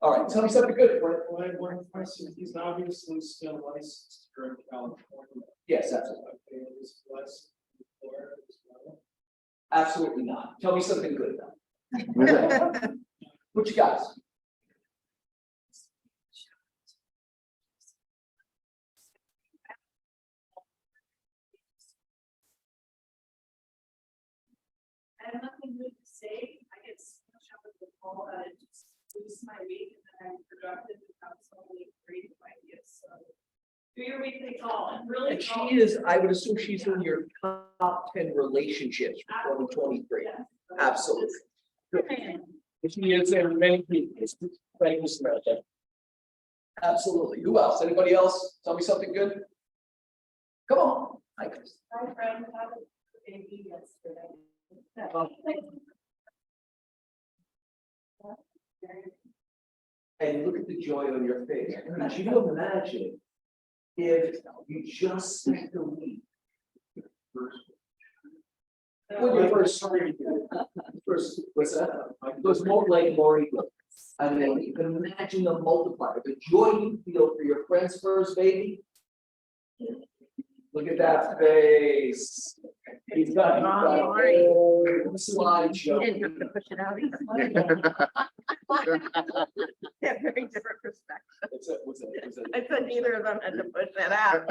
All right, tell me something good. One question, he's obviously still licensed here in California. Yes, absolutely. Okay, is licensed in Florida as well? Absolutely not. Tell me something good though. What you got? I have nothing good to say. I get so much out of the call that it just boosts my week and then I'm productive and have so many creative ideas. So do your weekly call and really. And she is, I would assume she's in your top 10 relationships for 2023. Yes. Absolutely. She is in many people. Thank you, Samantha. Absolutely. Who else? Anybody else? Tell me something good. Come on. Hi, Chris. My friend had a baby yesterday. And look at the joy on your face. Could you imagine if you just spent the week? When you first what's that? It was more like Lori. I mean, you can imagine the multiplier, the joy you feel for your friend's first baby. Look at that face. He's got a whole slideshow. You didn't have to push it out either. Yeah, very different perspective. What's that? I said neither of them had to push it out.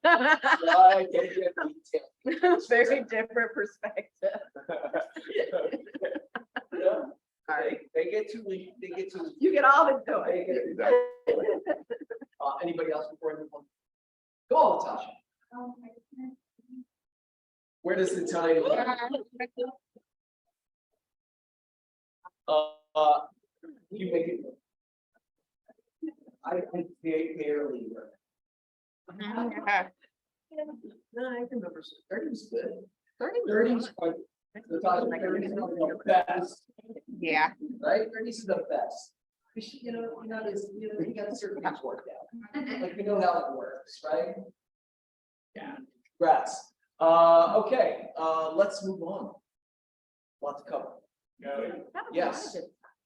Right, don't get detailed. Very different perspective. Yeah. They get too. You get all the joy. They get- Anybody else before I move on? Go on, Natasha. Where does the time? You make it. I barely. No, I can remember. 30 was good. 30 was quite. Natasha, 30 is the best, Yeah. right? 30 is the best. Because you know, you got certain things worked out. Like we know how it works, right? Yeah. Congrats. Okay, let's move on. Lot to cover. Yes. Can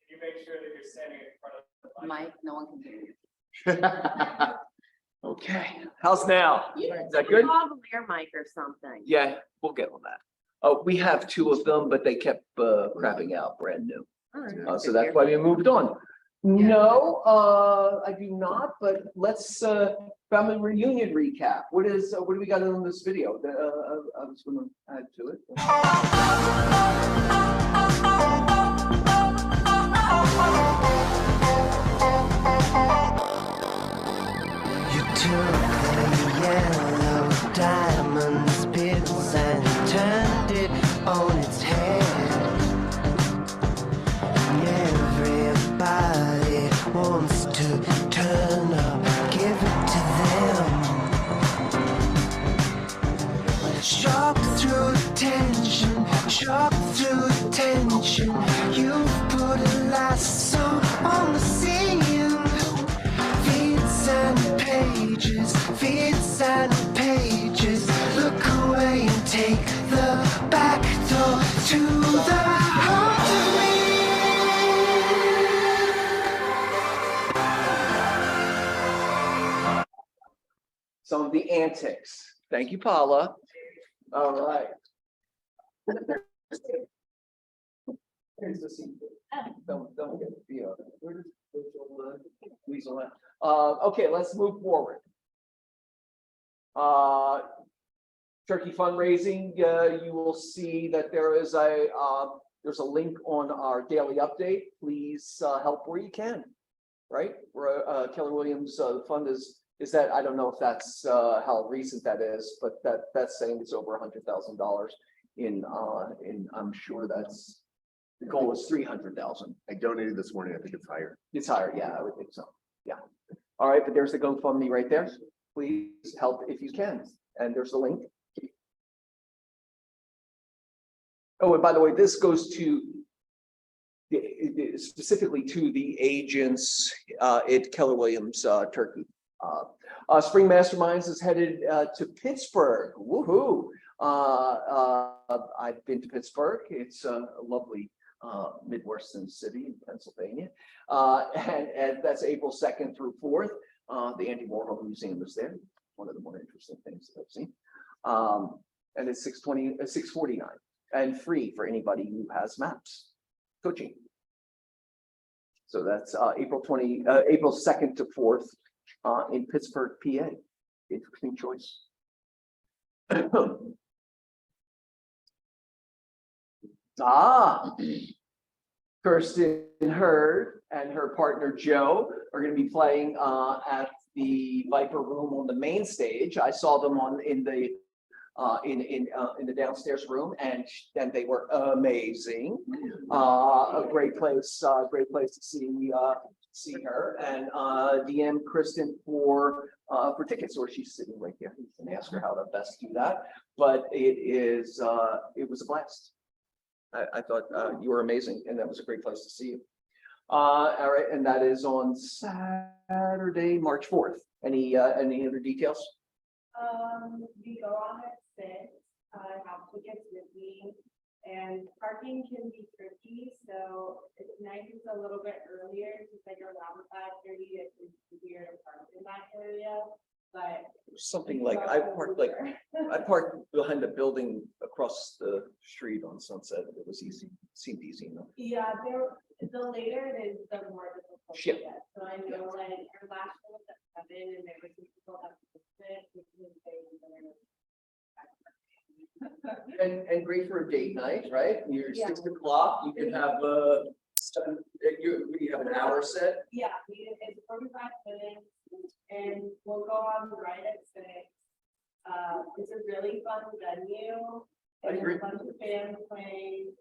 you make sure that you're standing in front of the mic? Mike, no one can hear you. Okay, how's now? Is that good? Lavalier mic or something. Yeah, we'll get on that. We have two of them, but they kept crapping out brand new. So that's why we moved on. No, I do not, but let's family reunion recap. What do we got in this video? I was gonna add to it. You took the yellow diamonds bits and turned it on its head. And everybody wants to turn up, give it to them. Shock through tension, shock through tension. You've put a lasso on the scene. Feeds and pages. Look away and take the back door to the heart of me. Some of the antics. Thank you, Paula. All right. Here's the scene. Don't get the weasel. Okay, let's move forward. Turkey fundraising. You will see that there's a link on our daily update. Please help where you can. Right? Keller Williams fund is that, I don't know if that's how recent that is, but that's saying it's over $100,000 in I'm sure that's the goal is 300,000. I donated this morning. I think it's higher. It's higher, yeah, I would think so. Yeah. All right, but there's the GoFundMe right there. Please help if you can. And there's the link. Oh, and by the way, this goes to specifically to the agents at Keller Williams Turkey. Spring Masterminds is headed to Pittsburgh. Woohoo! I've been to Pittsburgh. It's a lovely Midwestern city in Pennsylvania. And that's April 2nd through 4th. The Andy Warhol Museum is there, one of the more interesting things that I've seen. And it's 649 and free for anybody who has maps coaching. So that's April 2nd to 4th in Pittsburgh, PA. Interesting choice. Kirsten Hurd and her partner Joe are going to be playing at the Viper Room on the main stage. I saw them in the downstairs room, and they were amazing. A great place to see her, and DM Kristen for tickets, or she's sitting right here. You can ask her how to best do that. But it was a blast. I thought you were amazing, and that was a great place to see you. All right, and that is on Saturday, March 4th. Any other details? We go on at 6. I have tickets with me, and parking can be tricky, so it's nice it's a little bit earlier, because like around 5:30, it's easier to park in that area. But Something like I parked behind a building across the street on Sunset. It was easy, seemed easy enough. yeah, the later it is, the more difficult to Yep. get. So I know like our last one was at 7, and there was some people that missed it, which was And great for a date night, right? You're Yeah. 6 o'clock. You can have you have an hour set. yeah, it's 45 minutes, and we'll go on right at 6. It's a really fun venue. I agree. There's a bunch of bands playing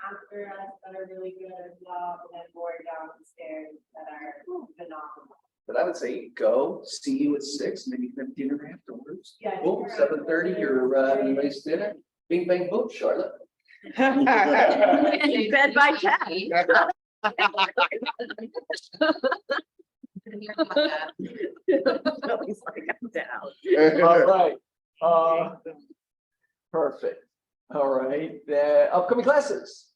after us that are really good as well, and then more downstairs that are phenomenal. But I would say go, see you at 6, maybe have dinner afterwards. Yeah. Boom, 7:30, you're having a nice dinner. Bing, bang, boom, Charlotte. In bed by 10. He's like, I'm down. All right. Perfect. All right. The upcoming classes.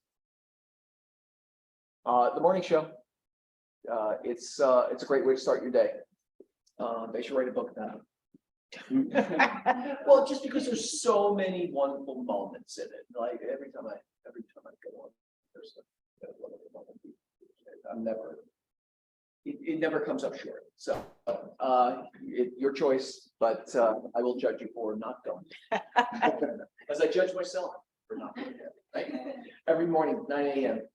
The morning show. It's a great way to start your day. They should write a book about it. Well, just because there's so many wonderful moments in it. Like every time I go on, there's a wonderful moment. It never comes up short. So your choice, but I will judge you for not going. As I judge myself for not going. Right? Every morning, 9 a.m.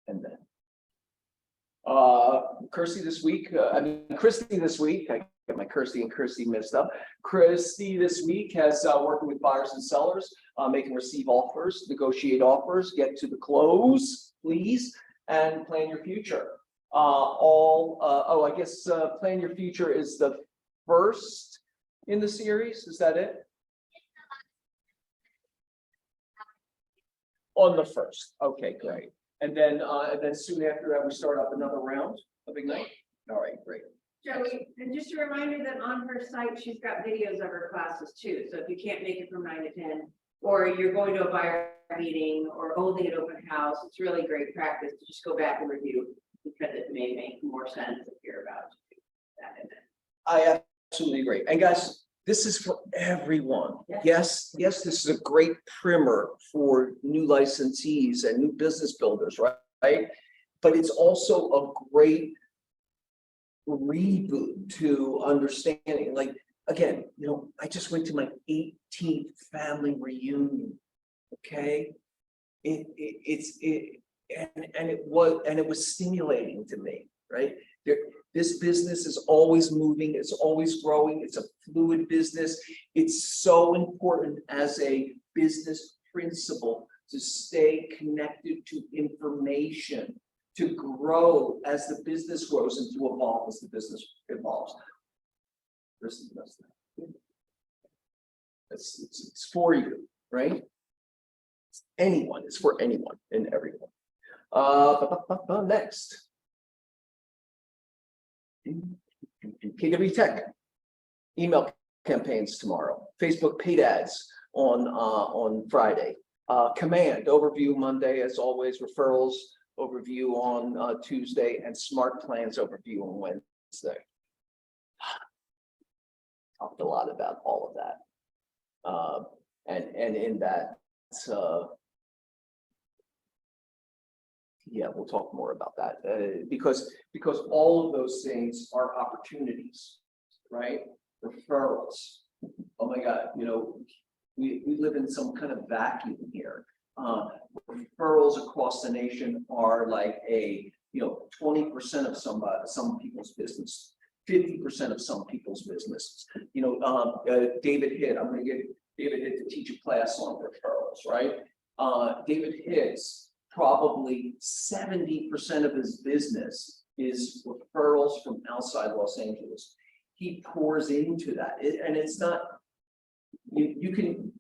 And then Christy this week, I get my Kirsty and Kirsty mixed up. Christy this week has working with buyers and sellers, make and receive offers, negotiate offers, get to the close, please, and plan your future. I guess plan your future is the first in the series. Is that it? On the first. Okay, great. And then soon after that, we start up another round of Ignite. All right, great. Joey, and just a reminder that on her site, she's got videos of her classes too. So if you can't make it from 9 to 10, or you're going to a buyer meeting or holding an open house, it's really great practice to just go back and review, because it may make more sense if you're about to do that event. I absolutely agree. And guys, this is for everyone. Yes, this is a great primer for new licensees and new business builders, right? But it's also a great reboot to understanding. Like, again, I just went to my 18th family reunion. Okay. It was stimulating to me, right? This business is always moving, it's always growing, it's a fluid business. It's so important as a business principle to stay connected to information, to grow as the business grows and to evolve as the business evolves. It's for you, right? Anyone, it's for anyone and everyone. Next. KW Tech email campaigns tomorrow, Facebook paid ads on Friday. Command overview Monday, as always, referrals overview on Tuesday, and smart plans overview on Wednesday. Talked a lot about all of that. And in that, yeah, we'll talk more about that, because all of those things are opportunities, right? Referrals. Oh my God, we live in some kind of vacuum here. Referrals across the nation are like 20% of some people's business, 50% of some people's businesses. David Hitt, I'm going to get David Hitt to teach a class on referrals, right? David Hitt's probably 70% of his business is referrals from outside Los Angeles. He pours into that, and it's not, you can,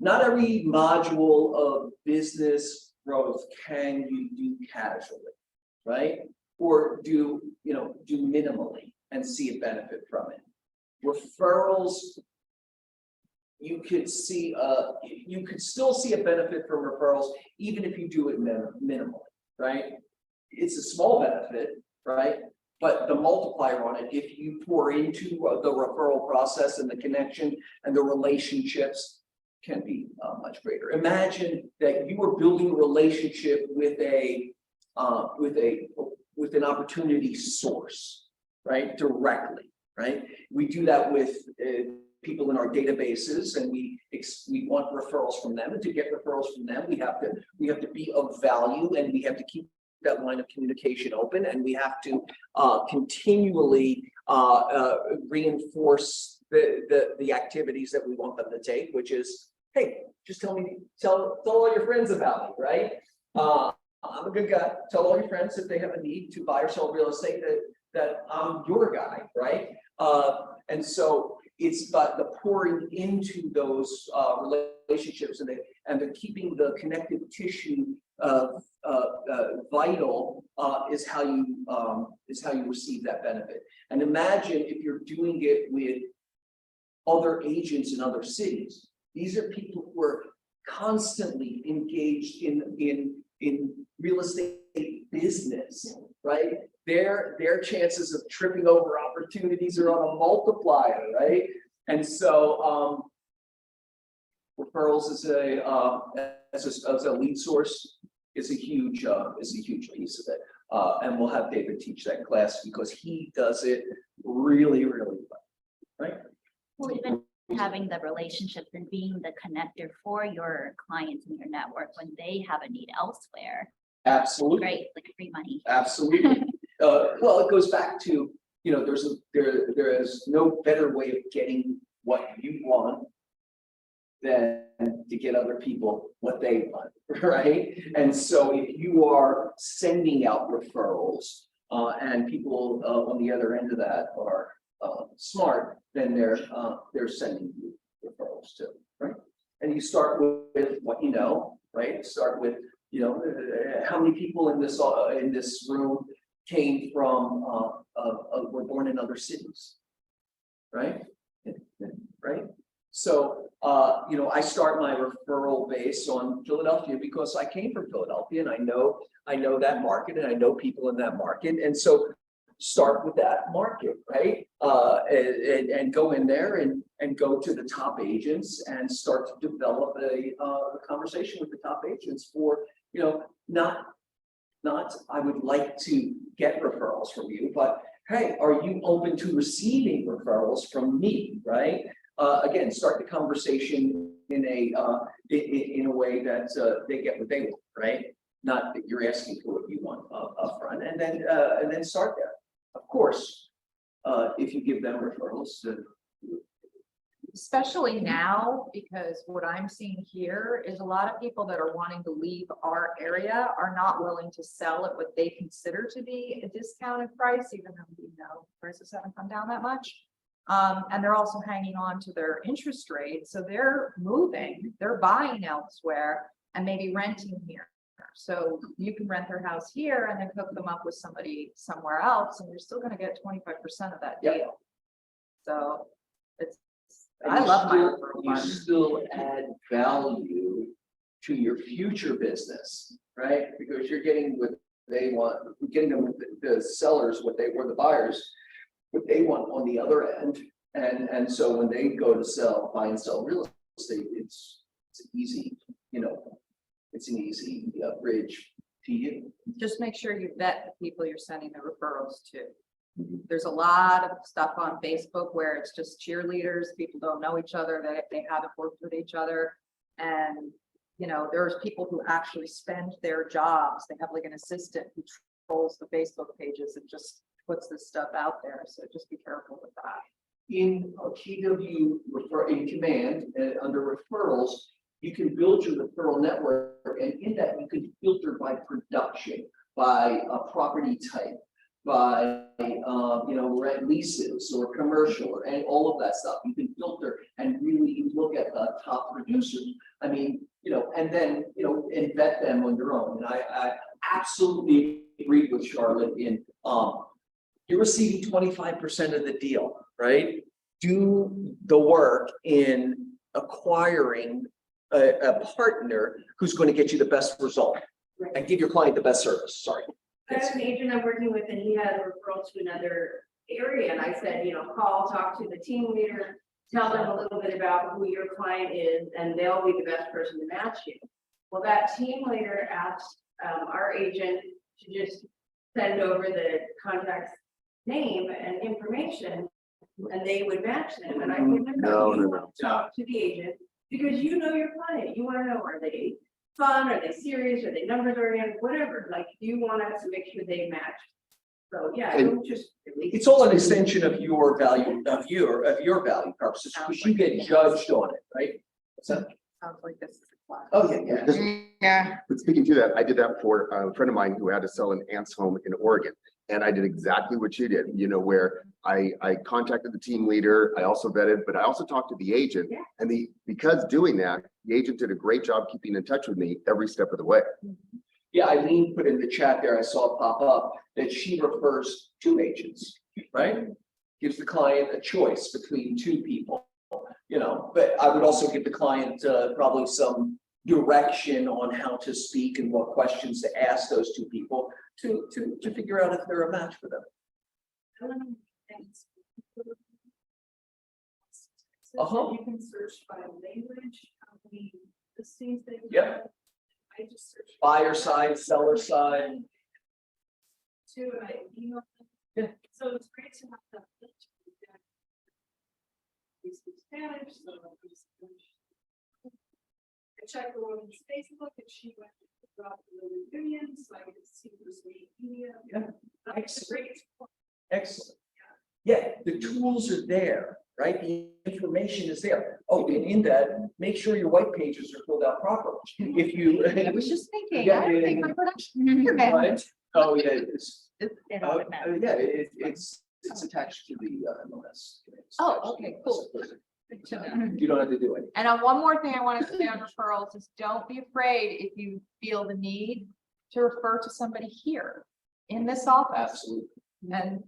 not every module of business growth can you do casually, right? Or do minimally and see a benefit from it. Referrals, you could still see a benefit from referrals, even if you do it minimally, right? It's a small benefit, right? But the multiplier on it, if you pour into the referral process and the connection and the relationships, can be much greater. Imagine that you were building a relationship with an opportunity source, right? Directly, right? We do that with people in our databases, and we want referrals from them, and to get referrals from them, we have to be of value, and we have to keep that line of communication open, and we have to continually reinforce the activities that we want them to take, which is, hey, just tell all your friends about me, right? I'm a good guy. Tell all your friends if they have a need to buy or sell real estate that I'm your guy, right? And so it's about the pouring into those relationships, and the keeping the connective tissue vital is how you receive that benefit. And imagine if you're doing it with other agents in other cities. These are people who are constantly engaged in real estate business, right? Their chances of tripping over opportunities are on a multiplier, right? And so referrals as a lead source is a huge piece of it. And we'll have David teach that class because he does it really, really well, right? Well, even having the relationships and being the connector for your clients in your network when they have a need elsewhere. Absolutely. Great, like free money. Absolutely. Well, it goes back to, there is no better way of getting what you want than to get other people what they want, right? And so if you are sending out referrals and people on the other end of that are smart, then they're sending you referrals too, right? And you start with what you know, right? Start with, how many people in this room came from were born in other cities, right? Right. So I start my referral base on Philadelphia because I came from Philadelphia, and I know that market, and I know people in that market, and so start with that market, right? And go in there and go to the top agents and start to develop a conversation with the top agents for, not I would like to get referrals from you, but hey, are you open to receiving referrals from me, right? Again, start the conversation in a way that they get what they want, right? Not that you're asking for what you want up front, and then start there. Of course, if you give them referrals, Especially now, because what I'm seeing here is a lot of people that are wanting to leave our area are not willing to sell at what they consider to be a discounted price, even though prices haven't come down that much. And they're also hanging on to their interest rate, so they're moving, they're buying elsewhere and maybe renting here. So you can rent their house here and then hook them up with somebody somewhere else, and you're still going to get 25% of that deal. Yep. So it's, and I love my referral you fund. still add value to your future business, right? Because you're getting what they want, you're getting them, the sellers, what they, or the buyers, what they want on the other end. And so when they go to buy and sell real estate, it's easy, it's an easy bridge to you. Just make sure you vet the people you're sending the referrals to. There's a lot of stuff on Facebook where it's just cheerleaders, people don't know each other, they haven't worked with each other. And, there's people who actually spend their jobs, they have like an assistant who trolls the Facebook pages and just puts this stuff out there, so just be careful with that. In a in command, under referrals, you can build your referral network, and in that you can filter by production, by property type, by rent leases or commercial and all of that stuff. You can filter and really look at the top producers. I mean, and then and vet them on your own. And I absolutely agree with Charlotte in you're receiving 25% of the deal, right? Do the work in acquiring a partner who's going to get you the best result and give your client the best service. Sorry. I have an agent I'm working with and he had a referral to another area and I said, call, talk to the team leader, tell them a little bit about who your client is and they'll be the best person to match you. Well, that team leader asked our agent to just send over the contact's name and information and they would match them. And I told them, no. Talk to the agent because you know your client. You want to know, are they fun? Are they serious? Are they numbers oriented? Whatever. Like you want us to make sure they match. So yeah, don't just. It's all an extension of your value, of your value purposes, because you get judged on it, right? So, Sounds like this is a class. oh yeah. Yeah. But speaking to that, I did that for a friend of mine who had to sell an aunt's home in Oregon. And I did exactly what you did, where I contacted the team leader, I also vetted, but I also talked to the agent. Yeah. And because doing that, the agent did a great job keeping in touch with me every step of the way. Yeah, Eileen put in the chat there, I saw it pop up, that she refers two agents, right? Gives the client a choice between two people, but I would also give the client probably some direction on how to speak and what questions to ask those two people to figure out if they're a match for them. You can search by language, how many listings they. Yep. I just searched. Buyer side, seller side. To I email them. Yeah. So it's great to have that. We speak Spanish, so I checked the woman's Facebook and she went to drop the reunion, so I could see her social media. Yeah. That's great. Excellent. Yeah, the tools are there, right? The information is there. Oh, and in that, make sure your white pages are filled out properly. If you. I was just thinking, Yeah, I don't yeah, think yeah. my production. Right? Oh, yeah, it's, It oh, all matters. yeah, it's attached to the MLS. It's Oh, attached to okay, the cool. MLS. Good to know. You don't have to do it. And one more thing I want to say on referrals is don't be afraid if you feel the need to refer to somebody here in this office. Absolutely. And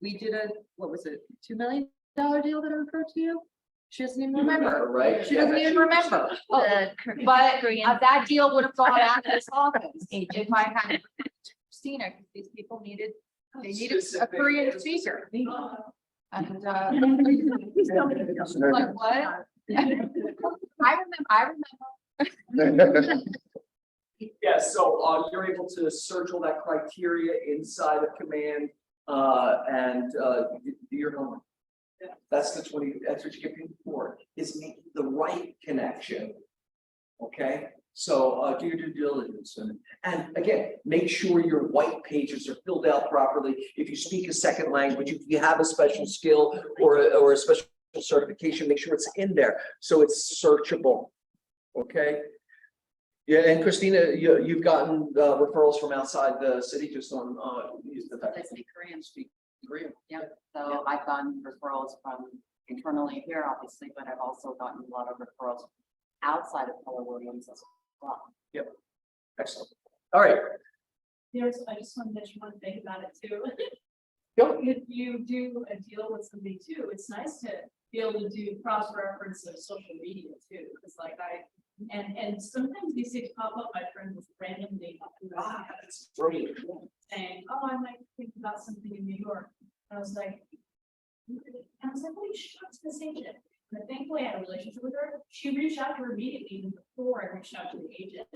we did what was it, $2 million deal that I referred to you? She doesn't even remember. Right? She doesn't even remember. Oh, The but Korean- that deal would have gone out of this office if I had Christina, because these people they needed a Korean speaker. And like what? I remember. Yeah, so you're able to search all that criteria inside of command and do your homework. That's what you get paid for, is making the right connection. Okay, so do your due diligence and again, make sure your white pages are filled out properly. If you speak a second language, if you have a special skill or a special certification, make sure it's in there so it's searchable. Okay. Yeah, and Christina, you've gotten referrals from outside the city just on use the fact. I speak Korean. Speak Korean. Yeah, so I've gotten referrals from internally here, obviously, but I've also gotten a lot of referrals outside of Keller Williams as well. Yep. Excellent. All right. Yes, I just want to mention one thing about it too. Go. If you do a deal with somebody too, it's nice to be able to do cross-reference of social media too, because like And sometimes these things pop up, my friend was randomly That's brilliant. saying, oh, I might think about something in New York. And I was like, well, you should talk to this agent. And thankfully I had a relationship with her. She reached out to her immediately even before I reached out to the agent.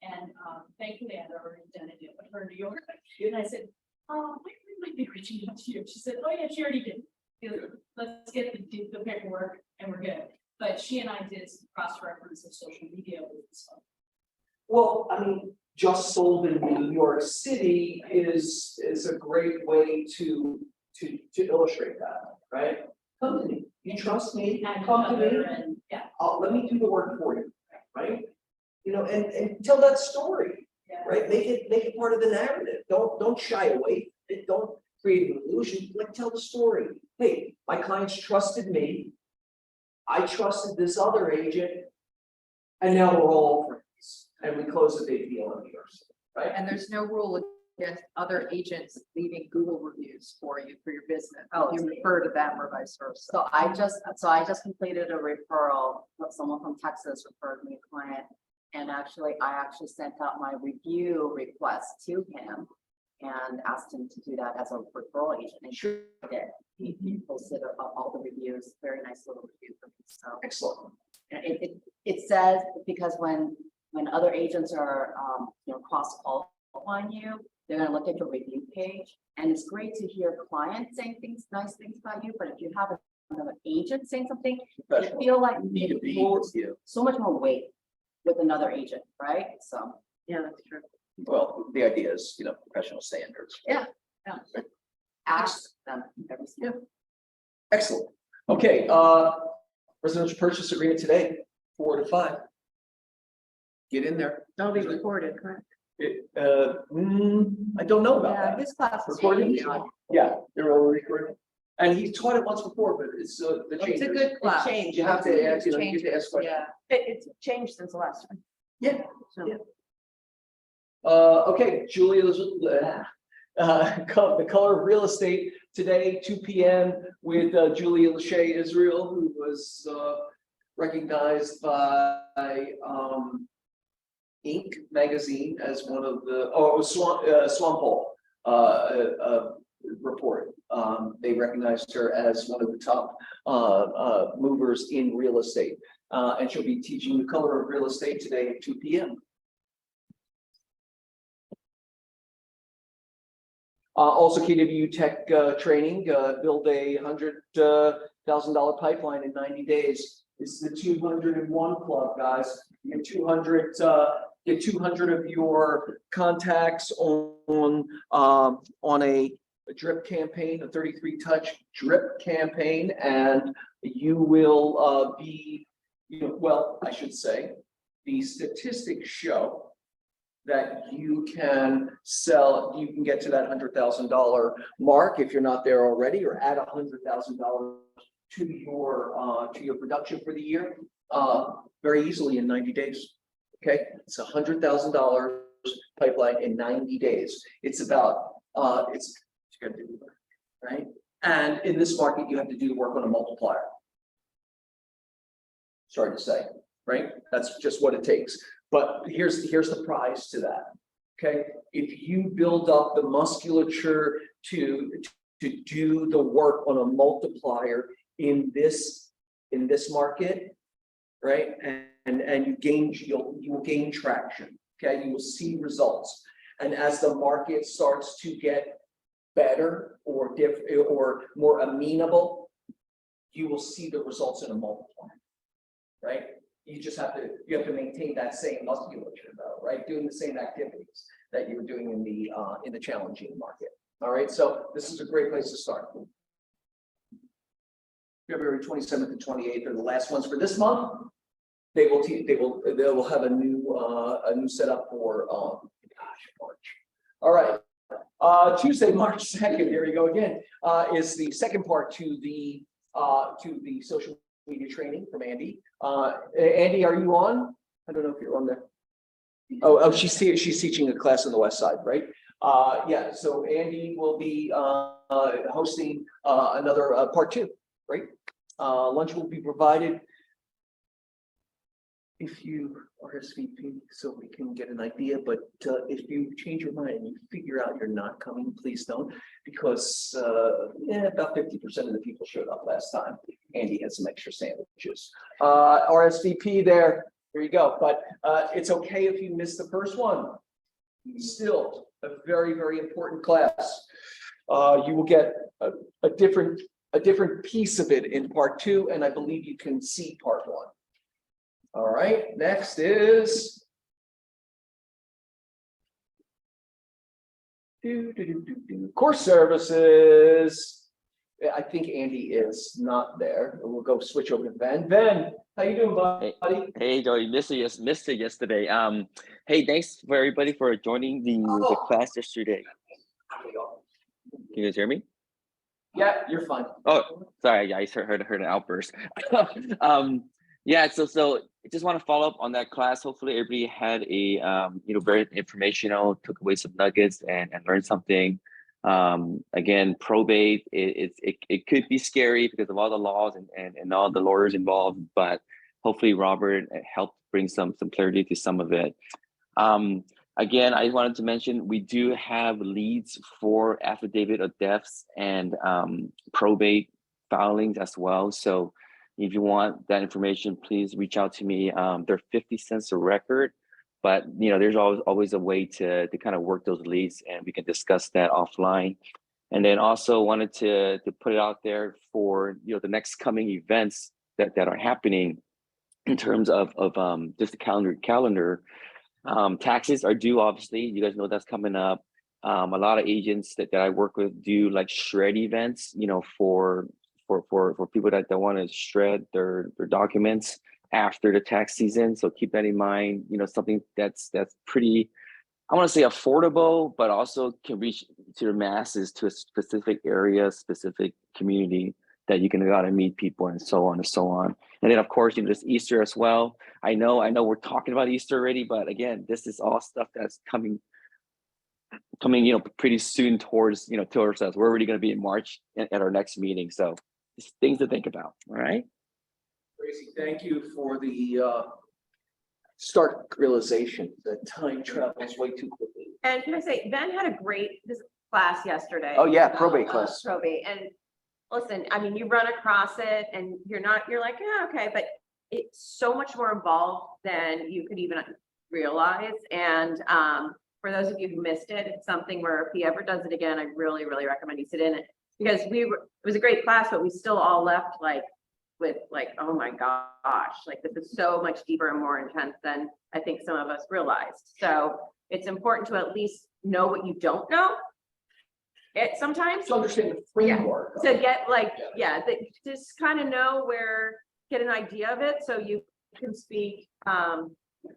And thankfully I had already done a deal with her in New York. And I said, oh, my friend might be reaching out to you. She said, oh yeah, she already did. Let's get the paperwork and we're good. But she and I did some cross-reference of social media with stuff. Well, I mean, just sold in New York City is a great way to illustrate that, right? Come to me, you trust me, come to me, And yeah, let me do the work for you, right? You know, and tell that story, yeah. right? Make it part of the narrative. Don't shy away. Don't create an illusion. Like, tell the story. Hey, my clients trusted me. I trusted this other agent, and now we're all friends, and we close a big deal in New York City, right? And there's no rule against other agents leaving Google reviews for you for your business. Oh, You refer to them or vice versa. So I just completed a referral. Someone from Texas referred me a client. And actually, I sent out my review request to him and asked him to do that as a referral agent. And Sure. he did. He posted all the reviews, very nice little review for me. So Excellent. it says, because when other agents are, cross qualifying you, they're gonna look at your review page. And it's great to hear clients saying nice things about you, but if you have another agent saying something, I feel like You need to it be holds with you. so much more weight with another agent, right? So, yeah, that's true. Well, the idea is, professional standards. Ask them every single. Excellent. Okay, residential purchase agreement today, 4 to 5. Get in there. That'll be recorded, correct? I don't know about Yeah, that. this class is Recording? changed. Yeah, they're all recording. And he taught it once before, but it's the It's changes. a good class. You have to ask, you get to ask questions. Yeah, it's changed since the last time. Yeah. So. Yeah. Okay, Julia, the color of real estate today, 2 p.m. with Julia Lachey Israel, who was recognized by Inc. magazine as one of the Swampole report. They recognized her as one of the top movers in real estate, and she'll be teaching the color of real estate today at 2 p.m. Also KW Tech training, build a $100,000 pipeline in 90 days. This is the 201 club, guys. You get 200, get 200 of your contacts on a drip campaign, a 33 touch drip campaign, and you will be, well, I should say, the statistics show that you can sell, you can get to that $100,000 mark if you're not there already, or add $100,000 to your production for the year, very easily in 90 days. Okay, it's $100,000 pipeline in 90 days. It's about it's you gotta do it, right? And in this market, you have to do work on a multiplier. Sorry to say, right? That's just what it takes. But here's the prize to that. Okay, if you build up the musculature to do the work on a multiplier in this market, right? And you will gain traction. Okay, you will see results. And as the market starts to get better or different or more amenable, you will see the results in a multiplier, right? You just have to maintain that same musculature though, right? Doing the same activities that you were doing in the challenging market. All right, so this is a great place to start. February 27th and 28th are the last ones for this month. They will have a new setup for March. All right, Tuesday, March 2nd. Here we go again. Is the second part to the social media training from Andy. Andy, are you on? I don't know if you're on there. Oh, she's teaching a class on the west side, right? Yeah, so Andy will be hosting another part 2, right? Lunch will be provided. if you RSVP so we can get an idea, but if you change your mind and you figure out you're not coming, please don't. Because about 50% of the people showed up last time. Andy had some extra sandwiches. RSVP there you go. But it's okay if you miss the first one. Still a very, very important class. You will get a different piece of it in part 2, and I believe you can see part 1. All right, next is course services. I think Andy is not there. We'll go switch over to Ben. Ben, how you doing, buddy? Hey, Joey, missed it yesterday. Hey, thanks for everybody for joining the class yesterday. Can you guys hear me? Yeah, you're fine. Oh, sorry, I heard an outburst. Yeah, so I just want to follow up on that class. Hopefully, everybody had a very informational, took away some nuggets and learned something. Again, probate, it could be scary because of all the laws and all the lawyers involved, but hopefully Robert helped bring some clarity to some of it. Again, I wanted to mention we do have leads for affidavit of deaths and probate filings as well. So if you want that information, please reach out to me. They're 50 cents a record. But there's always a way to kind of work those leads, and we can discuss that offline. And then also wanted to put it out there for the next coming events that are happening in terms of just the calendar. Taxes are due, obviously. You guys know that's coming up. A lot of agents that I work with do like shred events, for people that want to shred their documents after the tax season. So keep that in mind, something that's pretty, I want to say affordable, but also can reach to the masses, to a specific area, specific community that you can go out and meet people and so on and so on. And then of course, there's Easter as well. I know we're talking about Easter already, but again, this is all stuff that's coming, pretty soon towards us. We're already going to be in March at our next meeting. So just things to think about. All right. Tracy, thank you for the stark realization that time travels way too quickly. And can I say, Ben had a great class yesterday. Oh yeah, probate class. Probate, and listen, I mean, you run across it and you're like, yeah, okay, but it's so much more involved than you could even realize. And for those of you who missed it, it's something where if he ever does it again, I really, really recommend you sit in it, because it was a great class, but we still all left with oh my gosh, this is so much deeper and more intense than I think some of us realized. So it's important to at least know what you don't know. Sometimes To understand the framework. to get just kind of know get an idea of it, so you can speak to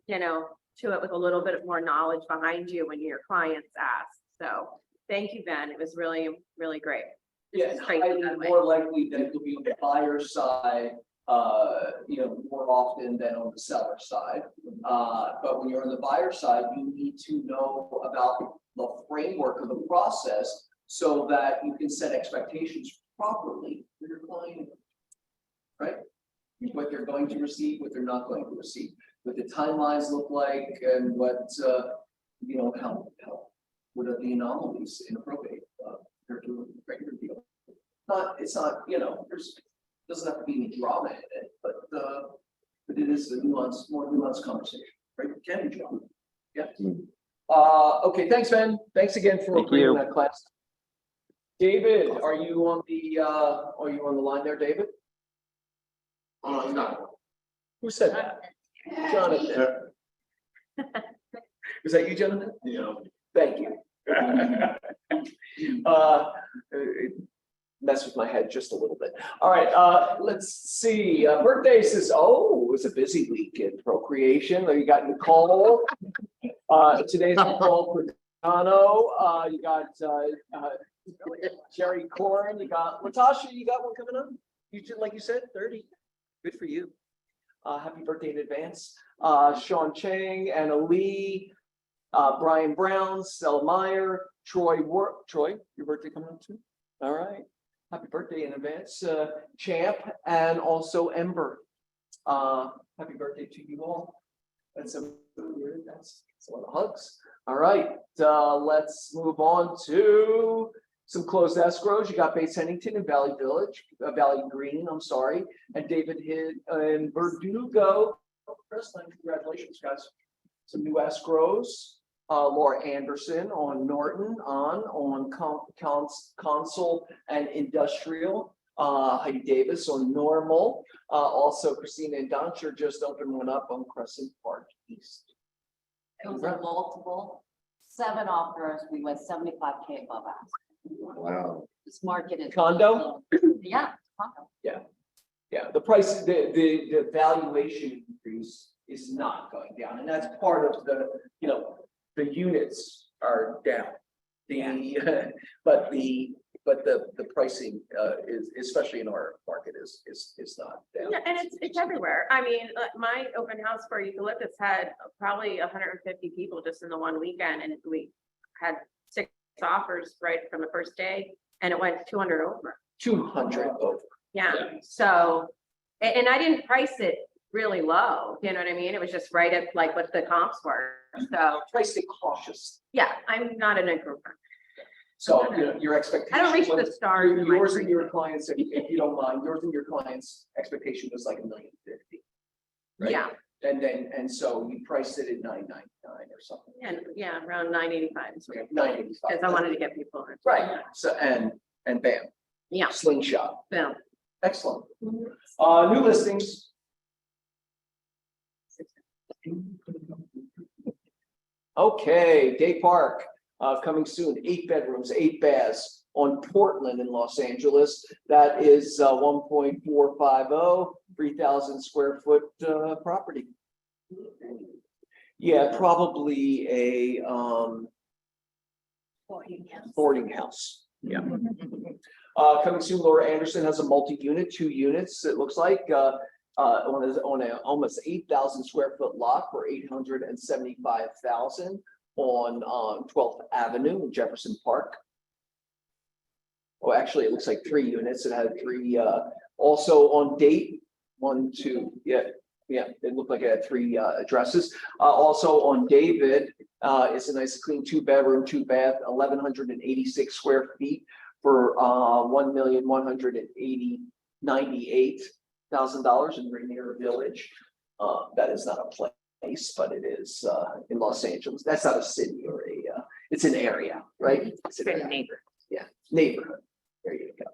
it with a little bit more knowledge behind you when your clients ask. So thank you, Ben. It was really, really great. Yeah, it's highly more likely that you'll be on the buyer side, more often than on the seller side. But when you're on the buyer side, you need to know about the framework of the process so that you can set expectations properly for your client, right? What they're going to receive, what they're not going to receive, what the timelines look like, and what what are the anomalies in a probate. They're doing a regular deal. It's not, doesn't have to be any drama in it, but it is a more nuanced conversation, right? It can be drama. Yeah. Okay, thanks, Ben. Thanks again for bringing that class. David, are you on the line there, David? Oh, no, he's not. Who said that? Jonathan. Was that you, Jonathan? Yeah. Thank you. Mess with my head just a little bit. All right, let's see. Birthdays is, it was a busy week in procreation. You got Nicole. Today's Nicole Pradano. You got Jerry Corn. You got Latasha. You got one coming up. Like you said, 30. Good for you. Happy birthday in advance. Sean Chang, Anna Lee, Brian Brown, Sel Meyer, Troy, your birthday coming up too? All right. Happy birthday in advance, Champ, and also Ember. Happy birthday to you all. That's a lot of hugs. All right, let's move on to some closed escrows. You got Bates Hennington and Valley Village, Valley Green, I'm sorry, and David Hitt and Verdugo. Congratulations, guys. Some new escrows. Laura Anderson on Norton, on Console and Industrial. Heidi Davis on Normal. Also Christina and Doncher just opened one up on Crescent Park East. Those are multiple, 7 offers, we went 75K above ask. Wow. This market is. Condo? Yeah, condo. Yeah, the price, the valuation increase is not going down, and that's part of the, the units are down. But the pricing is, especially in our market, is not down. Yeah, and it's everywhere. I mean, my open house for eucalyptus had probably 150 people just in the one weekend, and we had 6 offers right from the first day, and it went 200 over. 200 over. Yeah, so, and I didn't price it really low, you know what I mean? It was just right at like what the comps were, so. Price it cautious. Yeah, I'm not an improver. So, your expectation. I don't reach the stars in my Yours and your price. clients, if you don't mind, yours and your clients' expectation was like $1.05 million. Right? Yeah, And so you priced it at $999 or something. and yeah, around 985 is Okay, what, $985. because I wanted to get people. in. Right, so, and bam, Yeah, slingshot, boom. excellent. New listings. Okay, Day Park, coming soon, 8 bedrooms, 8 baths on Portland in Los Angeles. That is 1.450, 3,000 square foot property. Yeah, probably a boarding house. Yeah. Coming soon, Laura Anderson has a multi-unit, 2 units, it looks like, on a almost 8,000 square foot lot for $875,000 on 12th Avenue in Jefferson Park. Oh, actually, it looks like 3 units. It had 3, also on date, 1, 2, yeah, it looked like it had 3 addresses. Also on David, it's a nice clean 2-bedroom, 2-bath, 1,186 square feet for $1,198,000 in Rainier Village. That is not a place, but it is in Los Angeles. That's not a city or it's an area, right? It's an area. Neighbor. Yeah, neighborhood. There you go.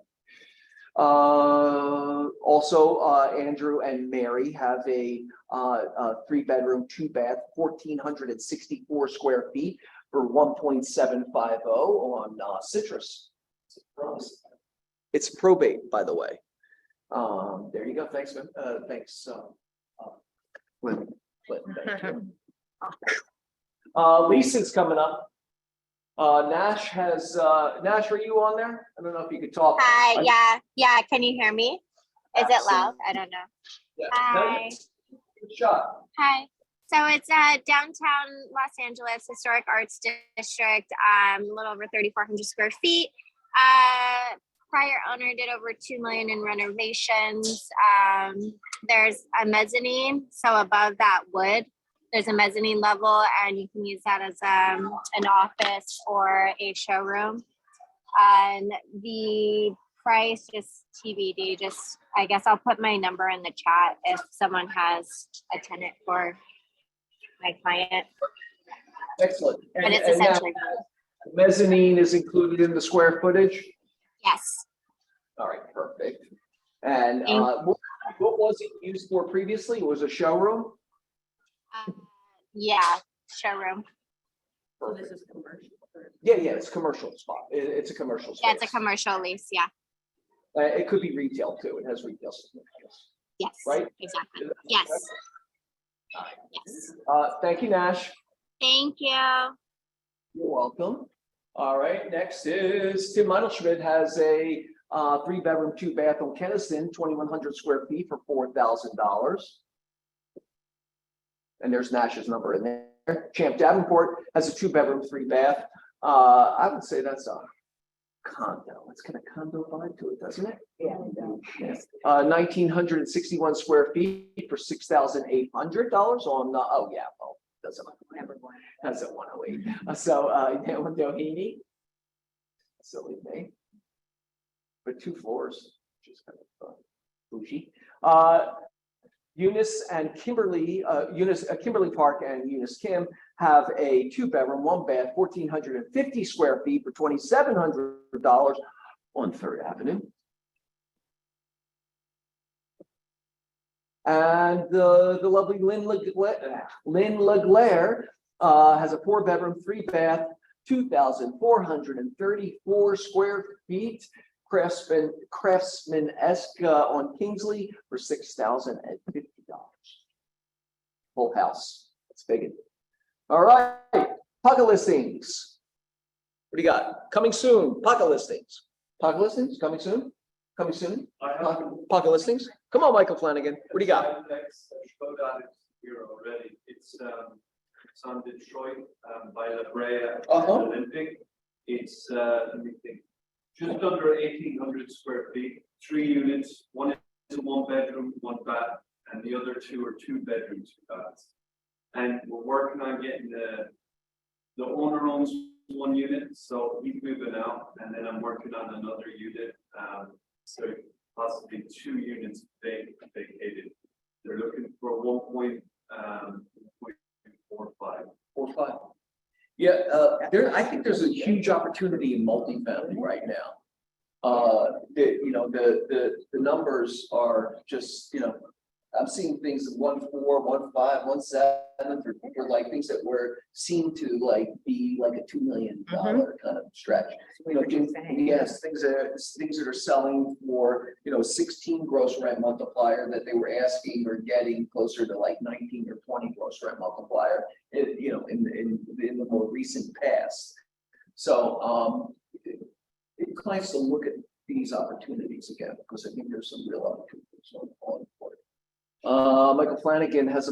Also, Andrew and Mary have a 3-bedroom, 2-bath, 1,464 square feet for $1.750 on Citrus. It's probate, by the way. There you go. Thanks, man. Thanks. Flynn, thank you. Lisa's coming up. Nash has, Nash, are you on there? I don't know if you could talk. Hi, yeah. Can you hear me? Is it loud? I don't know. Yeah. Hi. Good shot. Hi. So it's downtown Los Angeles Historic Arts District, a little over 3,400 square feet. Prior owner did over $2 million in renovations. There's a mezzanine, so above that wood, there's a mezzanine level, and you can use that as an office or a showroom. And the price, just TBD, just I guess I'll put my number in the chat if someone has a tenant for my client. Excellent. But it's And now, essentially, mezzanine is included in the square footage? yes. All right, perfect. And Thank- what was it used for previously? It was a showroom? Yeah, showroom. So this is commercial. Yeah, it's a commercial spot. It's a commercial space. Yeah, it's a commercial lease. Yeah. It could be retail too. It has retail significance, Yes. right? Exactly. Yes. Yes. Thank you, Nash. Thank you. You're welcome. All right, next is Tim Meinelschmidt has a 3-bedroom, 2-bath on Keniston, 2,100 square feet for $4,000. And there's Nash's number in there. Champ Davenport has a 2-bedroom, 3-bath. I would say that's a condo. It's got a condo vibe to it, doesn't it? Yeah. Yes. 1,961 square feet for $6,800 on, oh yeah, well, doesn't. Number one. That's at 108. So, Doheny. Silly me. But 2 floors, which is kind of bougie. Eunice and Kimberly, Kimberly Park and Eunice Kim have a 2-bedroom, 1-bath, 1,450 square feet for $2,700 on 3rd Avenue. And the lovely Lynn LeGlaire has a 4-bedroom, 3-bath, 2,434 square feet, craftsman-esque on Kingsley for $6,050. Full house. It's big. All right, pocket listings. What do you got? Coming soon. Pocket listings. Pocket listings coming soon. Coming soon. Pocket listings. Come on, Michael Flanagan. What do you got? Showed on it here already. It's on Detroit by La Brea Olympic. It's let me think, just under 1,800 square feet, 3 units. One is a 1-bedroom, 1 bath, and the other 2 are 2 bedrooms, 2 baths. And we're working on getting the owner owns 1 unit, so he's moving out, and then I'm working on another unit. So possibly 2 units vacated. They're looking for 1.45. Yeah, I think there's a huge opportunity in multifamily right now. The numbers are just, I'm seeing things at 1.4, 1.5, 1.7 for like things that seem to like be like a $2 million kind of stretch. Yes, things that are selling for 16 gross rent multiplier that they were asking or getting closer to like 19 or 20 gross rent multiplier. In the more recent past. So clients to look at these opportunities again because I think there's some real opportunities on for it. Michael Flanagan has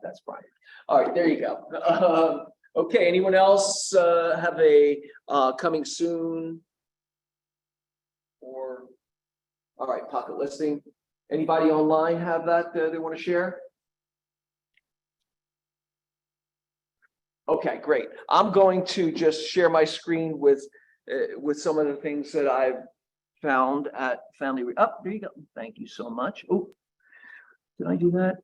that's Brian. All right, there you go. Okay, anyone else have a coming soon? Or all right, pocket listing. Anybody online have that they want to share? Okay, great. I'm going to just share my screen with some of the things that I've found at Family. There you go. Thank you so much. Oh, did I do that?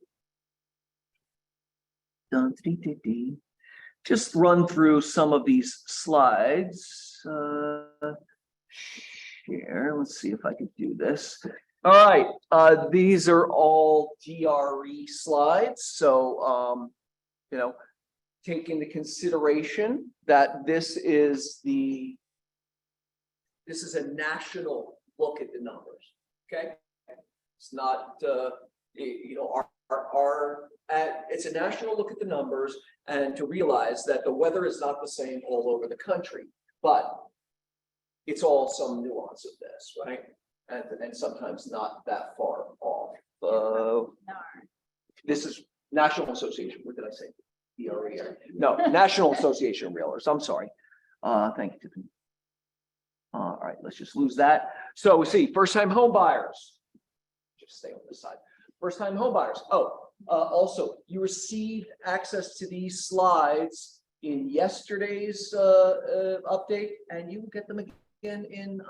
Just run through some of these slides. Share. Let's see if I can do this. All right. These are all DRE slides. So, take into consideration that this is a national look at the numbers. Okay, it's not it's a national look at the numbers and to realize that the weather is not the same all over the country, but it's all some nuance of this, right? And sometimes not that far off. This is National Association. What did I say? No, National Association of Realtors. I'm sorry. Thank you, Tiffany. All right, let's just lose that. So we see first-time home buyers. Just stay on this side. First-time home buyers. Also, you received access to these slides in yesterday's update, and you will get them again in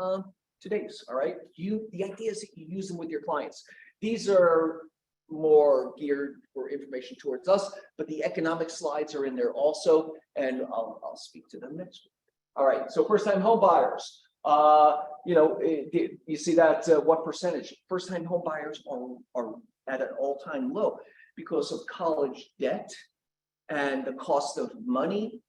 today's. All right. The idea is that you use them with your clients. These are more geared for information towards us, but the economic slides are in there also, and I'll speak to them next week. All right, so first-time home buyers, you see that what percentage? First-time home buyers are at an all-time low because of college debt and the cost of money.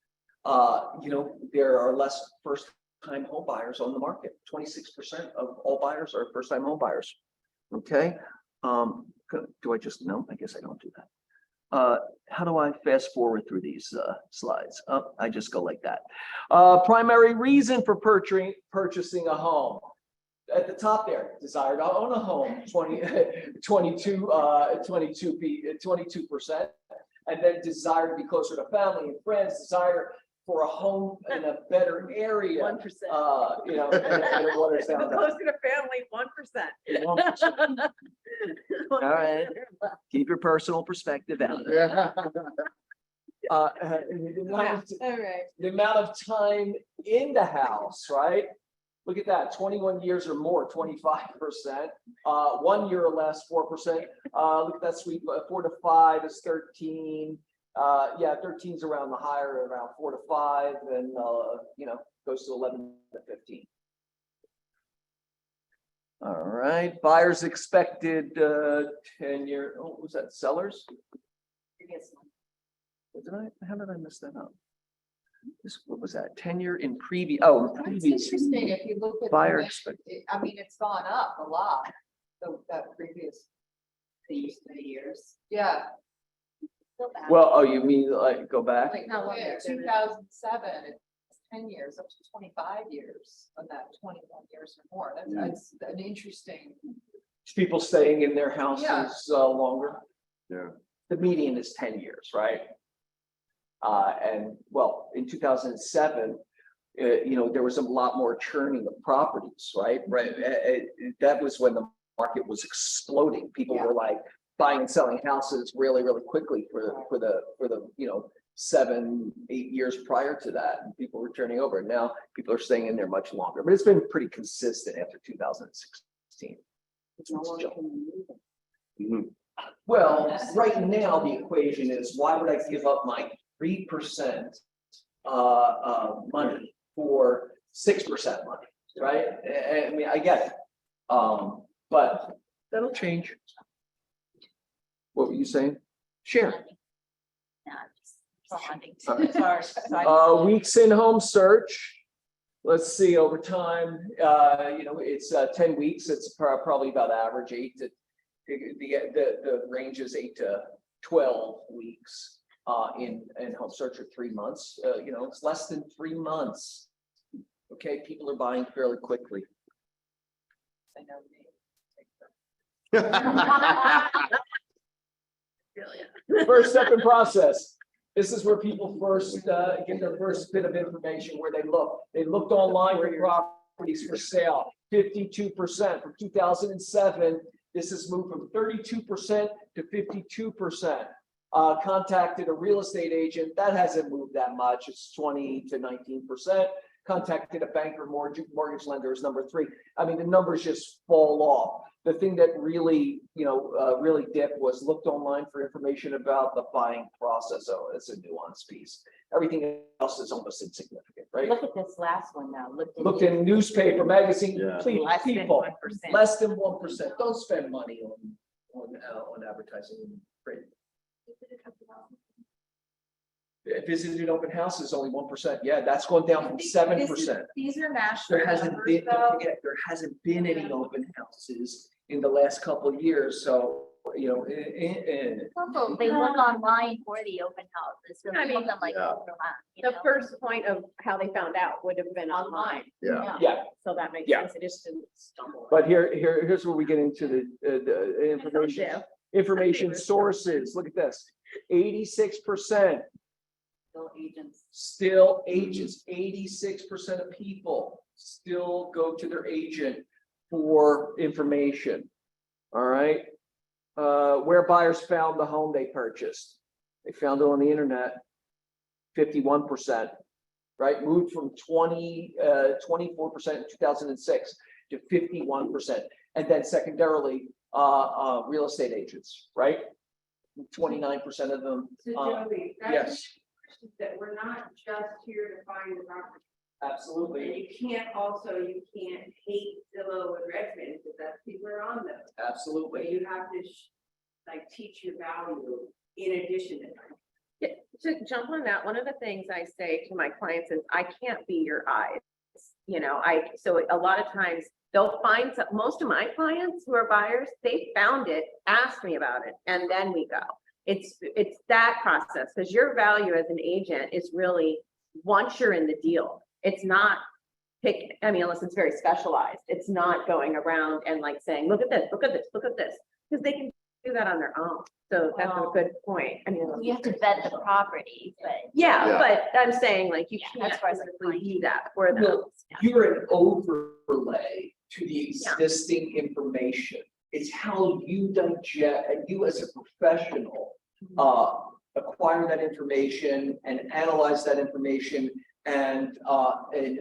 There are less first-time home buyers on the market. 26% of all buyers are first-time home buyers. Okay. Do I just no? I guess I don't do that. How do I fast forward through these slides? I just go like that. Primary reason for purchasing a home. At the top there, desire to own a home, 22%, and then desire to be closer to family and friends, desire for a home in a better area, 1%. you know, and it waters down. Opposed to a family, 1%. All right, keep your personal perspective out. And the amount of- All right. the amount of time in the house, right? Look at that, 21 years or more, 25%, 1 year or less, 4%. Look at that sweet, 4 to 5 is 13. Yeah, 13 is around the higher, around 4 to 5, and you know, goes to 11 to 15. All right, buyers expected 10-year, oh, was that sellers? How did I mess that up? This, what was that, 10-year in previous, oh, That's previous. interesting, if you look at. Buyer the expect- I mean, it's gone up a lot, that previous. These 3 years. Yeah. Well, oh, you mean like go back? Like, no, look at 2007, it's 10 years, up to 25 years, on that 21 years or more, that's an interesting. People staying in their houses longer. Yeah. The median is 10 years, right? And well, in 2007, you know, there was a lot more churning of properties, right? Right. That was when the market was exploding. People were like buying and selling houses really, really quickly for the you know, 7, 8 years prior to that. And people were turning over. Now people are staying in there much longer, but it's been pretty consistent after 2016. It's no longer moving. Well, right now, the equation is, why would I give up my 3% money for 6% money, right? I mean, I get it. But that'll change. What were you saying? Share. Weeks in home search. Let's see, over time, you know, it's 10 weeks. It's probably about average 8 to the range is 8 to 12 weeks in home search for 3 months. You know, it's less than 3 months. Okay, people are buying fairly quickly. I know First step in process. This is where people first get their first bit of information, where they look. They looked online for properties for sale, 52% from 2007. This has moved from 32% to 52%. Contacted a real estate agent, that hasn't moved that much. It's 20 to 19%. Contacted a banker, mortgage lender is number 3. I mean, the numbers just fall off. The thing that really, you know, really dipped was looked online for information about the buying process. So it's a nuanced piece. Everything else is almost insignificant, right? Look at this last one now. Looked in newspaper, magazine, please, Less than people, 1%. less than 1%. Don't spend money on advertising and print. Visited open houses only 1%. Yeah, that's going down from 7%. These are national. There hasn't numbers, been, though. don't forget, there hasn't been any open houses in the last couple of years. So, you know, Also, they look online for the open houses, so I they look mean, at like, Yeah. you The know. first point of how they found out would have been online, Yeah. yeah. so that makes Yeah. sense, it just didn't stumble. But here's where we get into the information. Information sources. Look at this. 86%. Still agents. Still agents, 86% of people still go to their agent for information. All right. Where buyers found the home they purchased. They found it on the internet. 51%, right? Moved from 24% in 2006 to 51%. And then secondarily, real estate agents, right? 29% of them. So Joey, Yes. that we're not just here to find the property. Absolutely. And you can't hate Zillow and Redfin, because that's people are on those. But Absolutely. you have to like teach your value in addition to that. To jump on that, one of the things I say to my clients is I can't be your eyes. You know, so a lot of times they'll find some, most of my clients who are buyers, they found it, asked me about it, and then we go. It's that process, because your value as an agent is really once you're in the deal. It's not pick, I mean, unless it's very specialized, it's not going around and like saying, look at this, look at this, look at this, because they can do that on their own. So that's a Oh. good point. I mean, You have to vet the property, but yeah, Yeah. but I'm saying like you Yeah, can't that's why I was like, physically fine. do that for them. Well, you're an overlay to the existing information. It's how you digest, and you as a professional, acquire that information and analyze that information and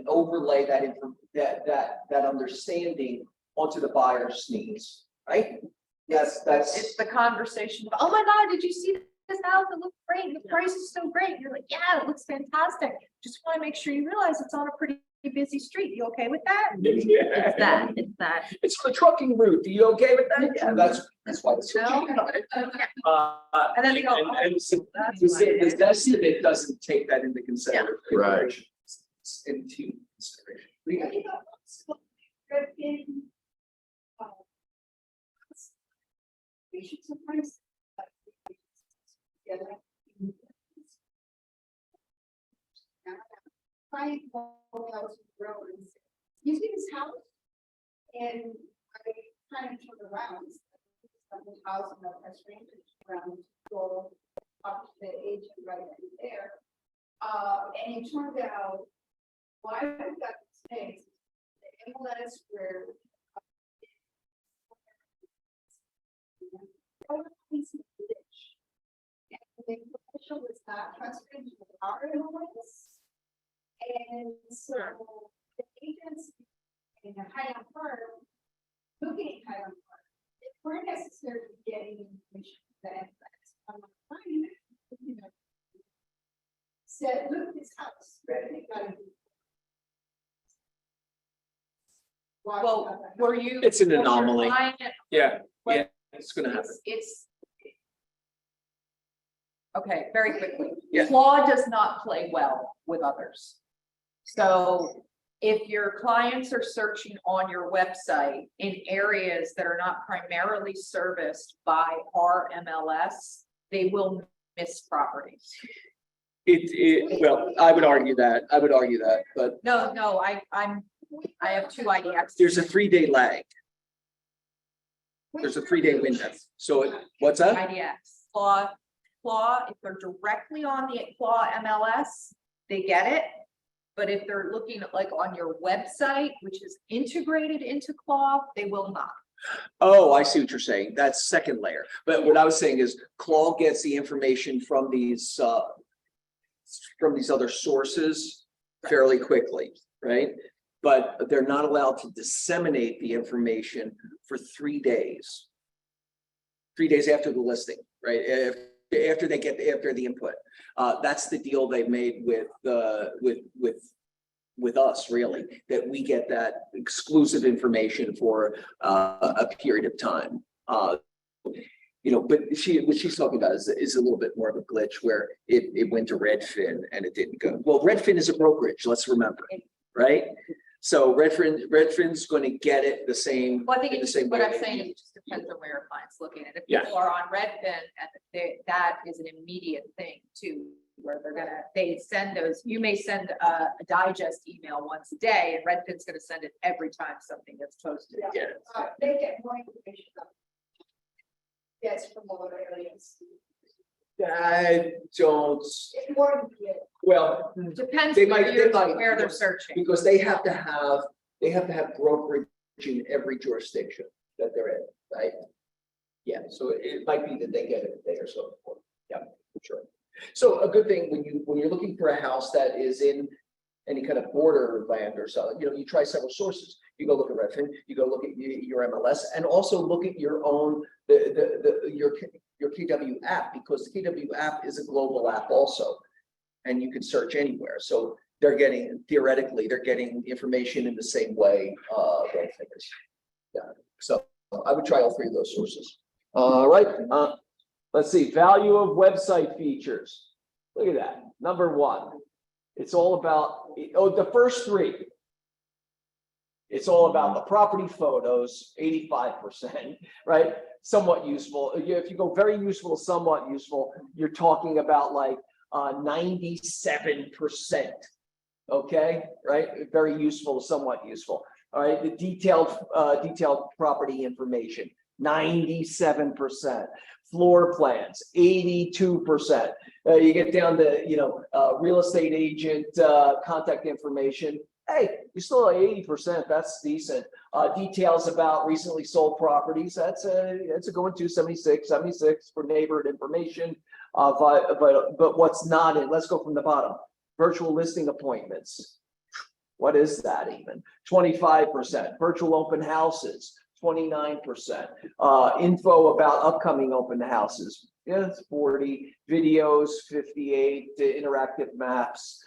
overlay that understanding onto the buyer's needs, right? Yes, It's that's, the conversation of, oh my God, did you see this house? It looks great. The price is so great. You're like, yeah, it looks fantastic. Just want to make sure you realize it's on a pretty busy street. You okay with that? It's that, it's that. it's the trucking route. Are you okay with that? Yeah, that's why it's. No? And then they go, and so that's the why it is. estimate doesn't take that into consideration. Right. Into consideration. You see this house? And I kind of turned around. The house and the restaurant around, go up to the agent right there. And it turned out, why we got this thing, the MLS where. And the official was not transferred to our MLS. And so the agents in the Highland Park, looking at Highland Park, they weren't necessarily getting information that I'm fine, you know. Said, look, this house, right, they got it. Well, were you? It's an was your anomaly. client- Yeah, What- yeah, it's gonna happen. It's. Okay, very quickly. Yeah. Claw does not play well with others. So if your clients are searching on your website in areas that are not primarily serviced by our MLS, they will miss properties. Well, I would argue that, but No, I have two IDX. there's a 3-day lag. There's a 3-day window. So what's that? IDX, Claw, if they're directly on the Claw MLS, they get it. But if they're looking at like on your website, which is integrated into Claw, they will not. Oh, I see what you're saying. That's second layer. But what I was saying is Claw gets the information from these other sources fairly quickly, right? But they're not allowed to disseminate the information for 3 days. 3 days after the listing, right? After the input. That's the deal they made with us, really, that we get that exclusive information for a period of time. You know, but what she's talking about is a little bit more of a glitch where it went to Redfin and it didn't go. Well, Redfin is a brokerage, let's remember, right? So Redfin's going to get it the same. Well, I think in the it's, same what way I'm they saying is use- it just depends on where your client's looking at. If Yeah. people are on Redfin, and that is an immediate thing too, where they send those, you may send a digest email once a day, and Redfin's gonna send it every time something gets posted. Yeah. They get more information. Yes, from all the areas. I don't, It's more. well, Depends They where might- you're, they might- where they're searching. because they have to have brokerage in every jurisdiction that they're in, right? Yeah, so it might be that they get it a day or so before. Yeah, for sure. So a good thing when you're looking for a house that is in any kind of border land or so, you know, you try several sources. You go look at Redfin, you go look at your MLS, and also look at your own your KW app, because the KW app is a global app also, and you can search anywhere. So theoretically, they're getting information in the same way. Redfin is. Yeah, so I would try all 3 of those sources. All right, let's see, value of website features. Look at that, number 1. It's all about, the first 3. It's all about the property photos, 85%, right? Somewhat useful. If you go very useful to somewhat useful, you're talking about like 97%. Okay, right? Very useful to somewhat useful. All right, the detailed property information, 97%. Floor plans, 82%. You get down to, real estate agent, contact information. Hey, you're still at 80%. That's decent. Details about recently sold properties. That's a going to 76 for neighborhood information. But what's not in, let's go from the bottom. Virtual listing appointments. What is that even? 25%. Virtual open houses, 29%. Info about upcoming open houses. Yeah, it's 40. Videos, 58. Interactive maps.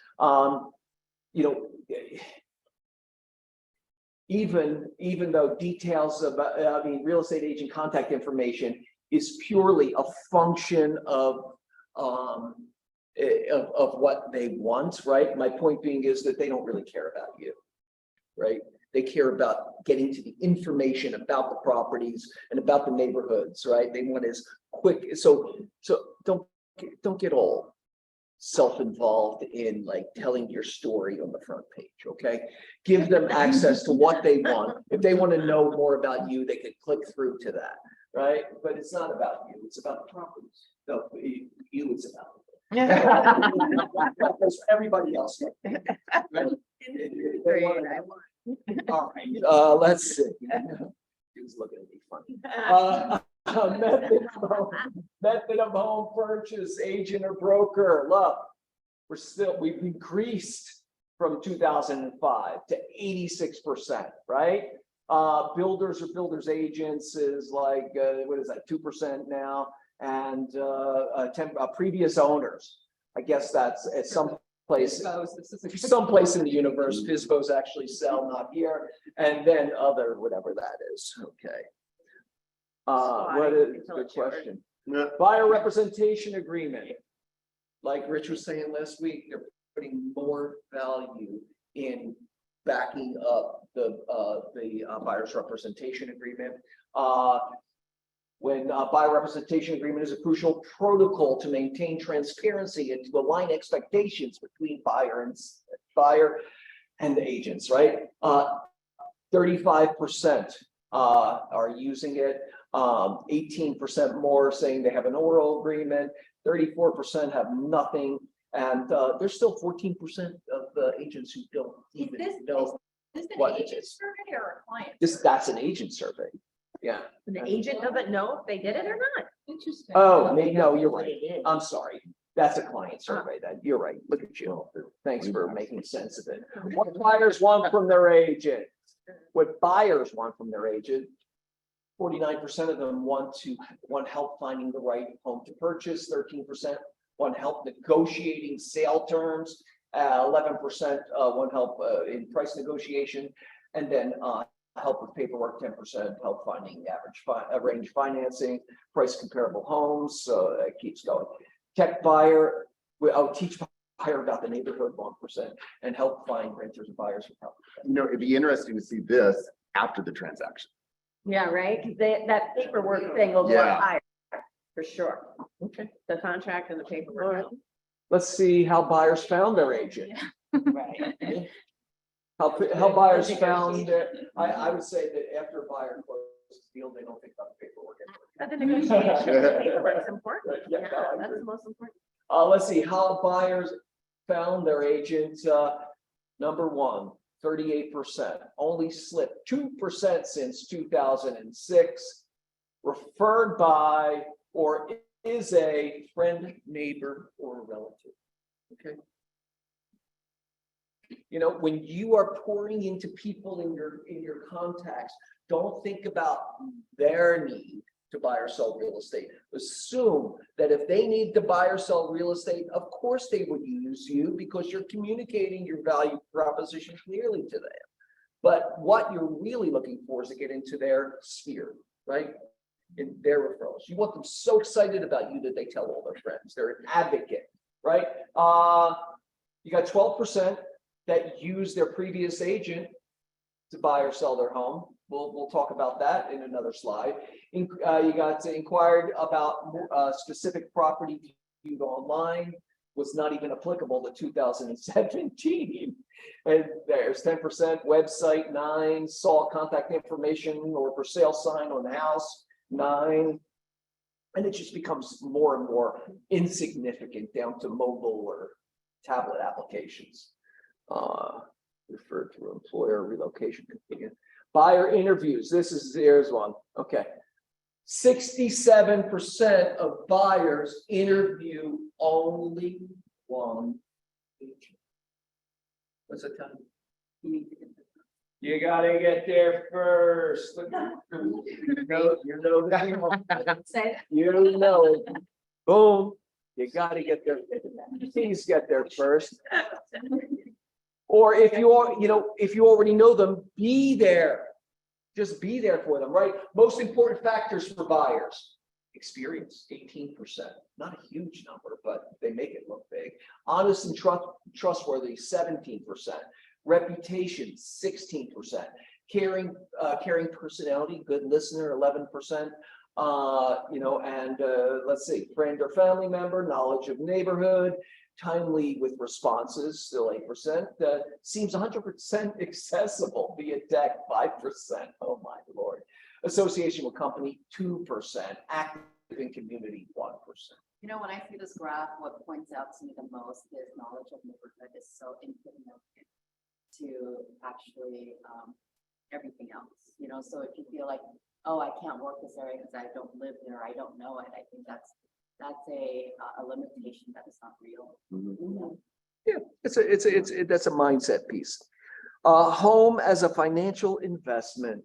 Even though details about, real estate agent contact information is purely a function of what they want, right? My point being is that they don't really care about you, right? They care about getting to the information about the properties and about the neighborhoods, right? They want as quick, so don't get all self-involved in like telling your story on the front page, okay? Give them access to what they want. If they want to know more about you, they could click through to that, right? But it's not about you, it's about the properties. No, you it's about. That's everybody else. Right? All right, let's see. He was looking at me funny. Method of home purchase, agent or broker. Look, we've increased from 2005 to 86%, right? Builders or builders agents is like, what is that, 2% now? And previous owners, I guess that's at some place in the universe. FISBOs actually sell, not here, and then other, whatever that is. Okay. What is good question? Buyer representation agreement. Like Rich was saying last week, they're putting more value in backing up the buyer's representation agreement. When buyer representation agreement is a crucial protocol to maintain transparency and to align expectations between buyer and the agents, right? 35% are using it. 18% more saying they have an oral agreement. 34% have nothing, and there's still 14% of the agents who don't even know what it is. Survey or a client? That's an agent survey. Yeah. The agent doesn't know if they did it or not. Interesting. Oh, no, you're right. I'm sorry. That's a client survey then. You're right. Look at you. Thanks for making sense of it. What buyers want from their agent? What buyers want from their agent? 49% of them want help finding the right home to purchase. 13% want help negotiating sale terms. 11% want help in price negotiation, and then help with paperwork. 10% help finding the average range financing, price comparable homes. So it keeps going. Tech buyer, teach buyer about the neighborhood. 1%, and help find renters and buyers with help. It'd be interesting to see this after the transaction. Yeah, right. 'Cause that paperwork thing will go up higher for sure. Okay. The contract and the paperwork. Let's see how buyers found their agent. Right. How buyers found it. I would say that after a buyer closes the deal, they don't think about the paperwork anymore. But the negotiation, the paperwork's important. Yeah, Yeah, no, I that's agree. the most important. Let's see how buyers found their agent. Number one, 38%, only slipped 2% since 2006. Referred by or is a friend, neighbor, or relative. Okay. When you are pouring into people in your contacts, don't think about their need to buy or sell real estate. Assume that if they need to buy or sell real estate, of course they would use you because you're communicating your value proposition clearly to them. But what you're really looking for is to get into their sphere, right? In their referrals. You want them so excited about you that they tell all their friends. They're an advocate, right? You got 12% that use their previous agent to buy or sell their home. We'll talk about that in another slide. You got inquired about specific property viewed online, was not even applicable to 2017. And there's 10% website, 9 saw contact information or for sale sign on the house, 9. And it just becomes more and more insignificant down to mobile or tablet applications. Referred to employer relocation. Buyer interviews. There's one. Okay. 67% of buyers interview only one agent. What's that tell you? You gotta get there first. You know. Boom. You gotta get there. Please get there first. Or if you already know them, be there. Just be there for them, right? Most important factors for buyers. Experience, 18%. Not a huge number, but they make it look big. Honest and trustworthy, 17%. Reputation, 16%. Caring personality, good listener, 11%. Let's see, friend or family member, knowledge of neighborhood, timely with responses, still 8%. Seems 100% accessible via deck, 5%. Oh my Lord. Association with company, 2%. Active in community, 1%. You know, when I see this graph, what points out to me the most is knowledge of neighborhood is so insignificant to actually everything else. You know, so if you feel like, oh, I can't work this area because I don't live there, I don't know it, I think that's a limitation that is not real. Mm-hmm. Yeah, that's a mindset piece. Home as a financial investment.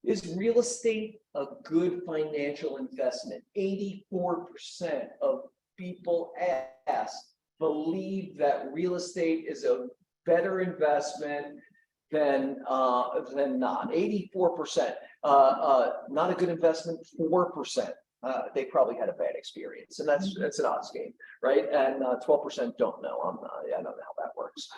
Is real estate a good financial investment? 84% of people asked believe that real estate is a better investment than not. 84%. Not a good investment, 4%. They probably had a bad experience, and that's an odds game, right? And 12% don't know. I don't know how that works.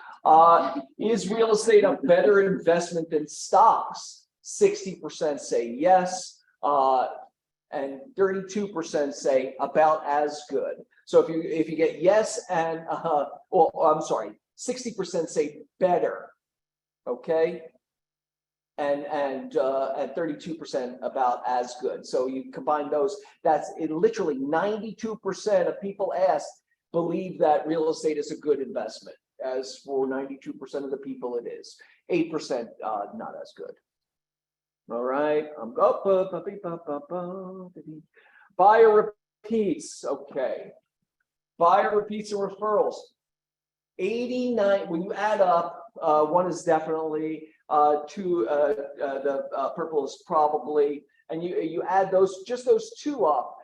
Is real estate a better investment than stocks? 60% say yes, and 32% say about as good. So if you get yes and 60% say better, okay, and 32% about as good. So you combine those, that's it. Literally 92% of people asked believe that real estate is a good investment. As for 92% of the people, it is. 8% not as good. All right, buyer repeats. Okay, buyer repeats and referrals. 89. When you add up, one is definitely, two. The purple is probably, and you add those two up.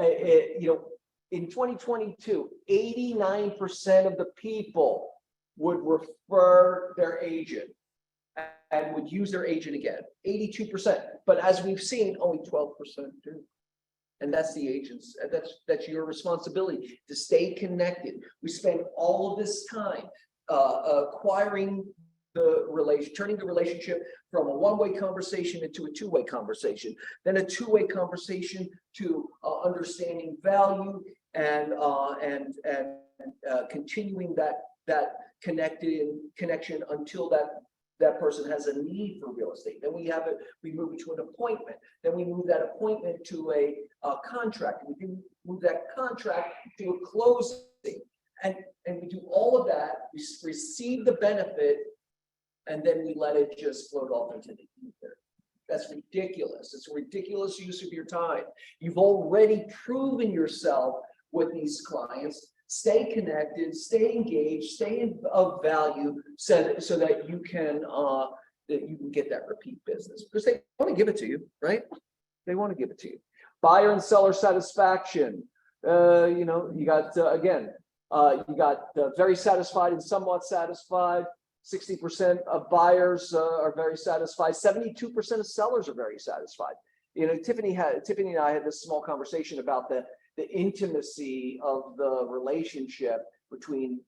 In 2022, 89% of the people would refer their agent and would use their agent again. 82%, but as we've seen, only 12% do. And that's the agents. That's your responsibility to stay connected. We spend all of this time acquiring turning the relationship from a one-way conversation into a two-way conversation, then a two-way conversation to understanding value and continuing that connection until that person has a need for real estate. Then we move it to an appointment. Then we move that appointment to a contract. We can move that contract to a closing. And we do all of that, we receive the benefit, and then we let it just float off into the ether. That's ridiculous. It's a ridiculous use of your time. You've already proven yourself with these clients. Stay connected, stay engaged, stay of value, so that you can get that repeat business, because they want to give it to you, right? They want to give it to you. Buyer and seller satisfaction. You got you got very satisfied and somewhat satisfied. 60% of buyers are very satisfied. 72% of sellers are very satisfied. Tiffany and I had this small conversation about the intimacy of the relationship between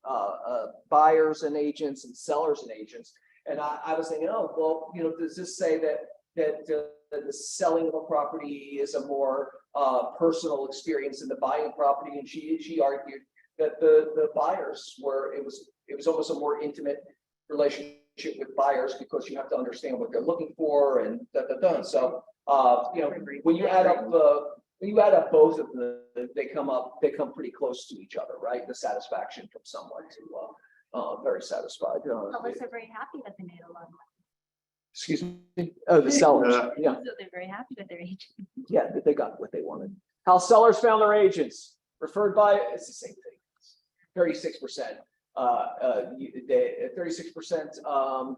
buyers and agents and sellers and agents. And I was thinking, oh, well, does this say that the selling of a property is a more personal experience than the buying property? And she argued that the buyers it was almost a more intimate relationship with buyers because you have to understand what they're looking for and So, you know, when you add up both of them, they come pretty close to each other, right? The satisfaction from someone to, very satisfied. Sellers are very happy that they made a lot of money. Excuse me, oh, the sellers, yeah. So they're very happy with their agent. Yeah, they got what they wanted. How sellers found their agents, referred by, it's the same thing. 36%. 36%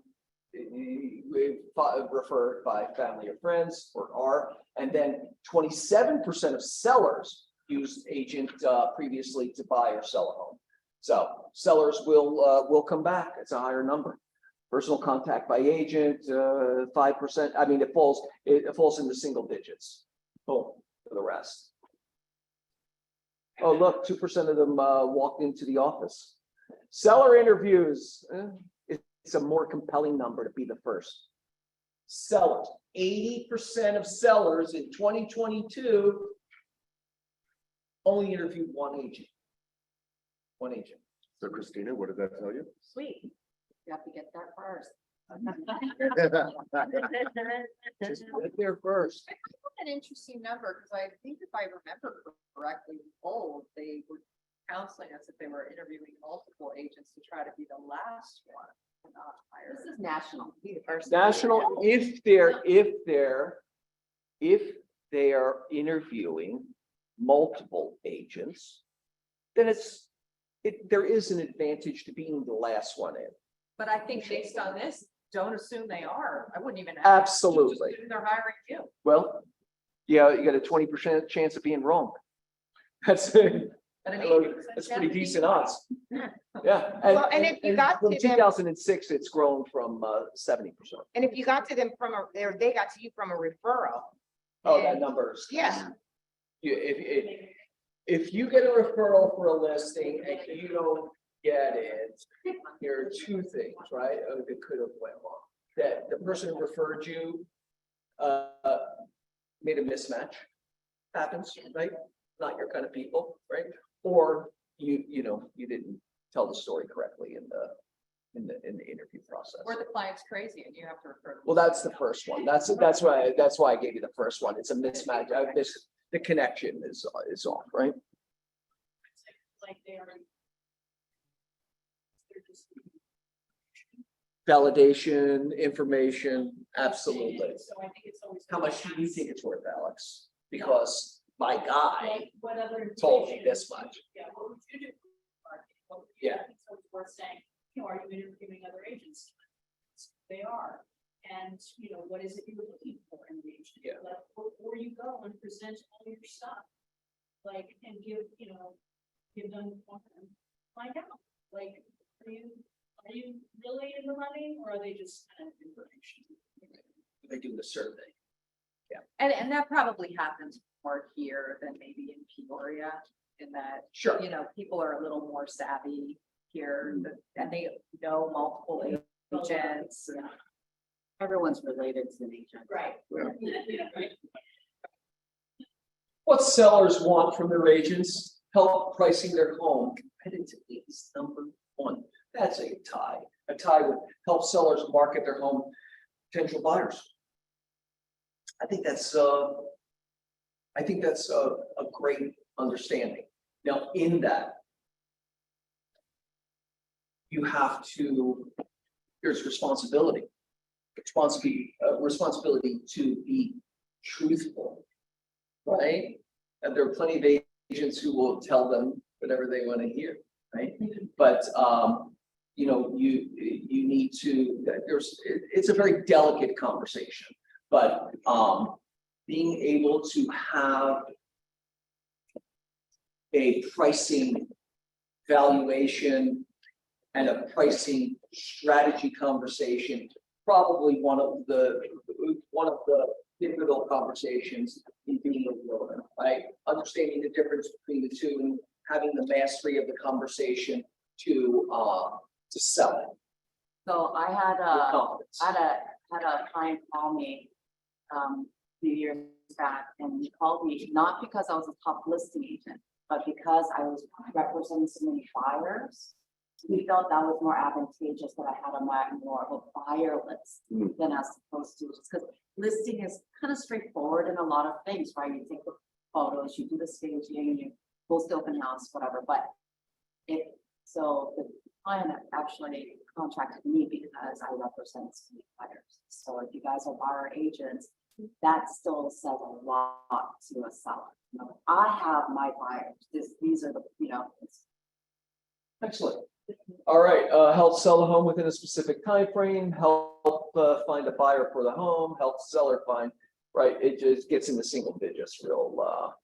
referred by family or friends or are, and then 27% of sellers used agent previously to buy or sell a home. So sellers will come back. It's a higher number. Personal contact by agent, 5%. I mean, it falls into single digits. Boom, for the rest. Oh, look, 2% of them walked into the office. Seller interviews. It's a more compelling number to be the first. Sellers, 80% of sellers in 2022 only interviewed one agent. One agent. So Christina, what did that tell you? Sweet. You have to get that first. Just get there first. An interesting number, because I think if I remember correctly, they were counseling us if they were interviewing multiple agents to try to be the last one. Not hire. This is national. Be the first. National, if they are interviewing multiple agents, then there is an advantage to being the last one in. But I think based on this, don't assume they are. I wouldn't even. Absolutely. Just assume they're hiring you. Well, yeah, you got a 20% chance of being wrong. That's it. That's pretty decent odds. Yeah. Well, and if you got from to them- 2006, it's grown from 70%. And if you got to them they got to you from a referral. Oh, that number is. Yeah. If you get a referral for a listing and you don't get it, there are two things, right? That could have went wrong. That the person who referred you made a mismatch. Happens, right? Not your kind of people, right? Or you didn't tell the story correctly in the interview process. Or the client's crazy and you have to refer. Well, that's the first one. That's why I gave you the first one. It's a mismatch. The connection is off, right? Like they are. They're just. Validation, information, absolutely. So I think it's always. How much do you think it's worth, Alex? Because my guy What other told me information- this much. Yeah, what would you do? What would you do? Yeah. I think So it's worth saying, are you interviewing other agents? They are. And, what is it you're looking for in the agent? Yeah. Like, before you go and present all your stuff, like, and give them, find out, like, are you really in the running or are they just kind of information? They do the survey. And that probably happens more here than maybe in Peoria, in that, Sure. people are a little more savvy here and they know multiple agents. Everyone's related to an agent. Right. What sellers want from their agents? Help pricing their home competitively is number one. That's a tie. A tie would help sellers market their home to potential buyers. I think that's a great understanding. Now, in that, there's responsibility to be truthful, right? And there are plenty of agents who will tell them whatever they want to hear, right? But you need to. It's a very delicate conversation, but being able to have a pricing valuation and a pricing strategy conversation, probably one of the difficult conversations in being a realtor, right? Understanding the difference between the two and having the mastery of the conversation to sell it. So I had with confidence. had a client call me a few years back, and he called me not because I was a top listing agent, but because I was representing so many buyers we felt that was more advantageous that I had on my more of a buyer list Mm. than as opposed to, just because listing is kind of straightforward in a lot of things, right? You take the photos, you do the staging, you post open house, whatever, but so the client actually contacted me because I represent so many buyers. So if you guys are buyer agents, that still says a lot to a seller. You know, I have my buyers, these are the, it's Excellent. All right, help sell a home within a specific time frame. Help find a buyer for the home, help seller find, right? It just gets into single digits real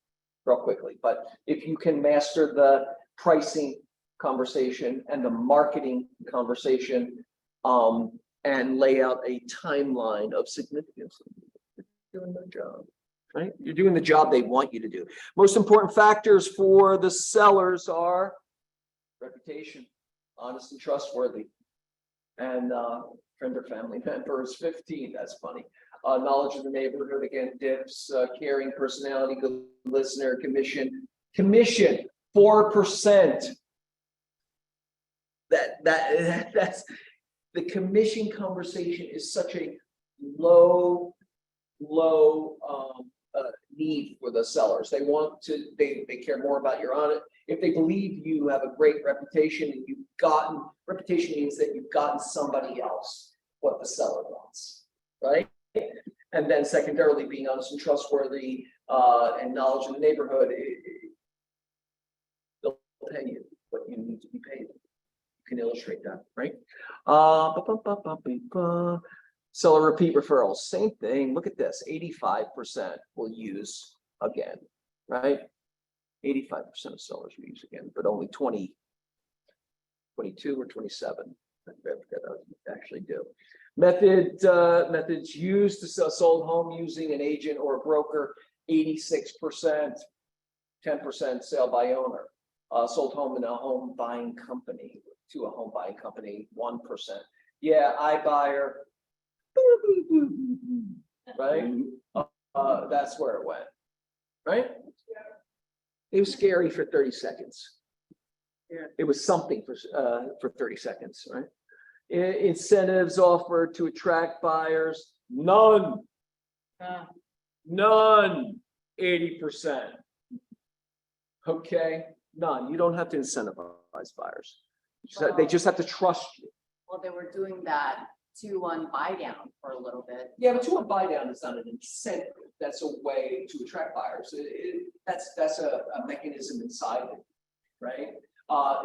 quickly. But if you can master the pricing conversation and the marketing conversation, and lay out a timeline of significance, you're doing the job, right? You're doing the job they want you to do. Most important factors for the sellers are reputation, honest and trustworthy, and friend or family members. 15, that's funny. Knowledge of the neighborhood, again, dips, caring personality, good listener, commission 4%. That's the commission conversation is such a low need for the sellers. They want to, they care more about your on it. If they believe you have a great reputation and reputation means that you've gotten somebody else what the seller wants, right? And then secondarily, being honest and trustworthy, and knowledge of the neighborhood, they'll pay you what you need to be paid. You can illustrate that, right? Seller repeat referrals, same thing. Look at this, 85% will use again, right? 85% of sellers will use again, but only 22 or 27 actually do. Methods used to sell sold home using an agent or a broker, 86%, 10% sale by owner. Sold home in a home buying company, to a home buying company, 1%. Yeah, iBuyer, right? That's where it went, right? It was scary for 30 seconds. It was something for 30 seconds, right? Incentives offered to attract buyers, none. None, 80%. Okay, none. You don't have to incentivize buyers. They just have to trust you. well, they were doing that 2-1 buy down for a little bit. Yeah, but 2-1 buy down is not an incentive. That's a way to attract buyers. That's a mechanism inside it, right?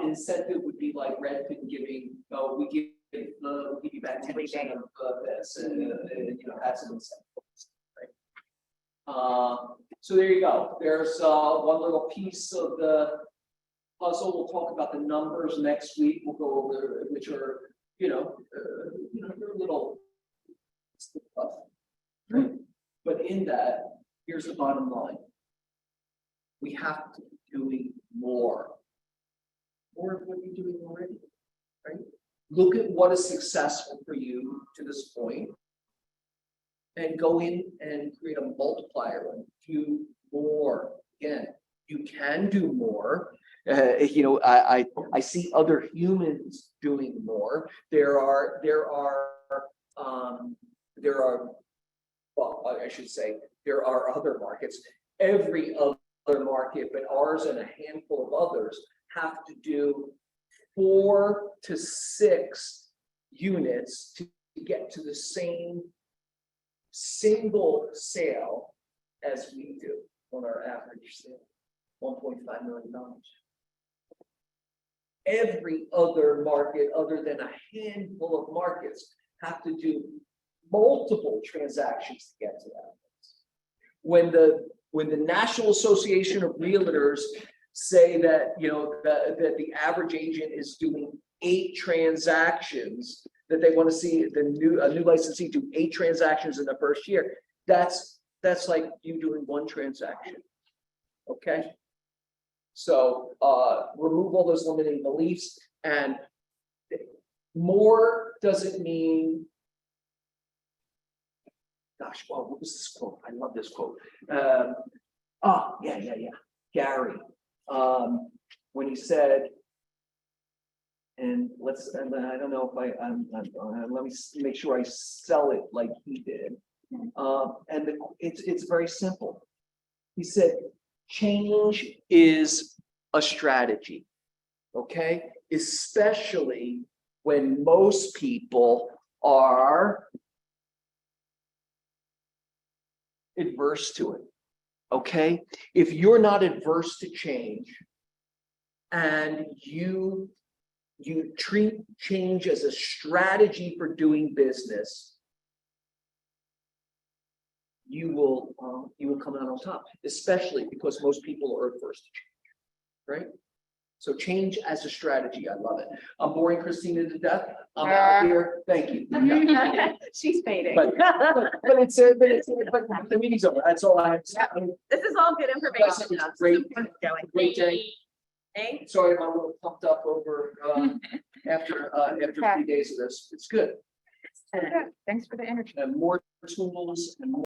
Incentive would be like Redfin giving, we give you back 10% of this, and that's an incentive, right? So there you go. There's one little piece of the puzzle. We'll talk about the numbers next week. We'll go over which are, they're a little tough, right? But in that, here's the bottom line. We have to be doing more. More of what you're doing already, right? Look at what is successful for you to this point and go in and create a multiplier and do more. Again, you can do more. I see other humans doing more. There are, well, I should say, there are other markets. Every other market, but ours and a handful of others have to do 4 to 6 units to get to the same single sale as we do on our average sale, $1.5 million. Every other market, other than a handful of markets, have to do multiple transactions to get to that. When the National Association of Realtors say that that the average agent is doing 8 transactions, that they want to see a new licensee do 8 transactions in the first year, that's like you doing 1 transaction. Okay. So remove all those limiting beliefs, and more doesn't mean, gosh, well, what was this quote? I love this quote. Yeah. Gary, when he said, And and I don't know if let me make sure I sell it like he did. And it's very simple. He said, change is a strategy, okay? Especially when most people are adverse to it, okay? If you're not adverse to change and you treat change as a strategy for doing business, you will come out on top, especially because most people are adverse to change, right? So change as a strategy, I love it. I'm boring Christina to death. I'm out of here. Thank you. She's fading. But but the meeting's over. That's all I have to say. This is all good information. Great, great day. Thanks. Sorry, I'm a little pumped up over after 3 days of this. It's good. Thanks for the energy. And more tools and more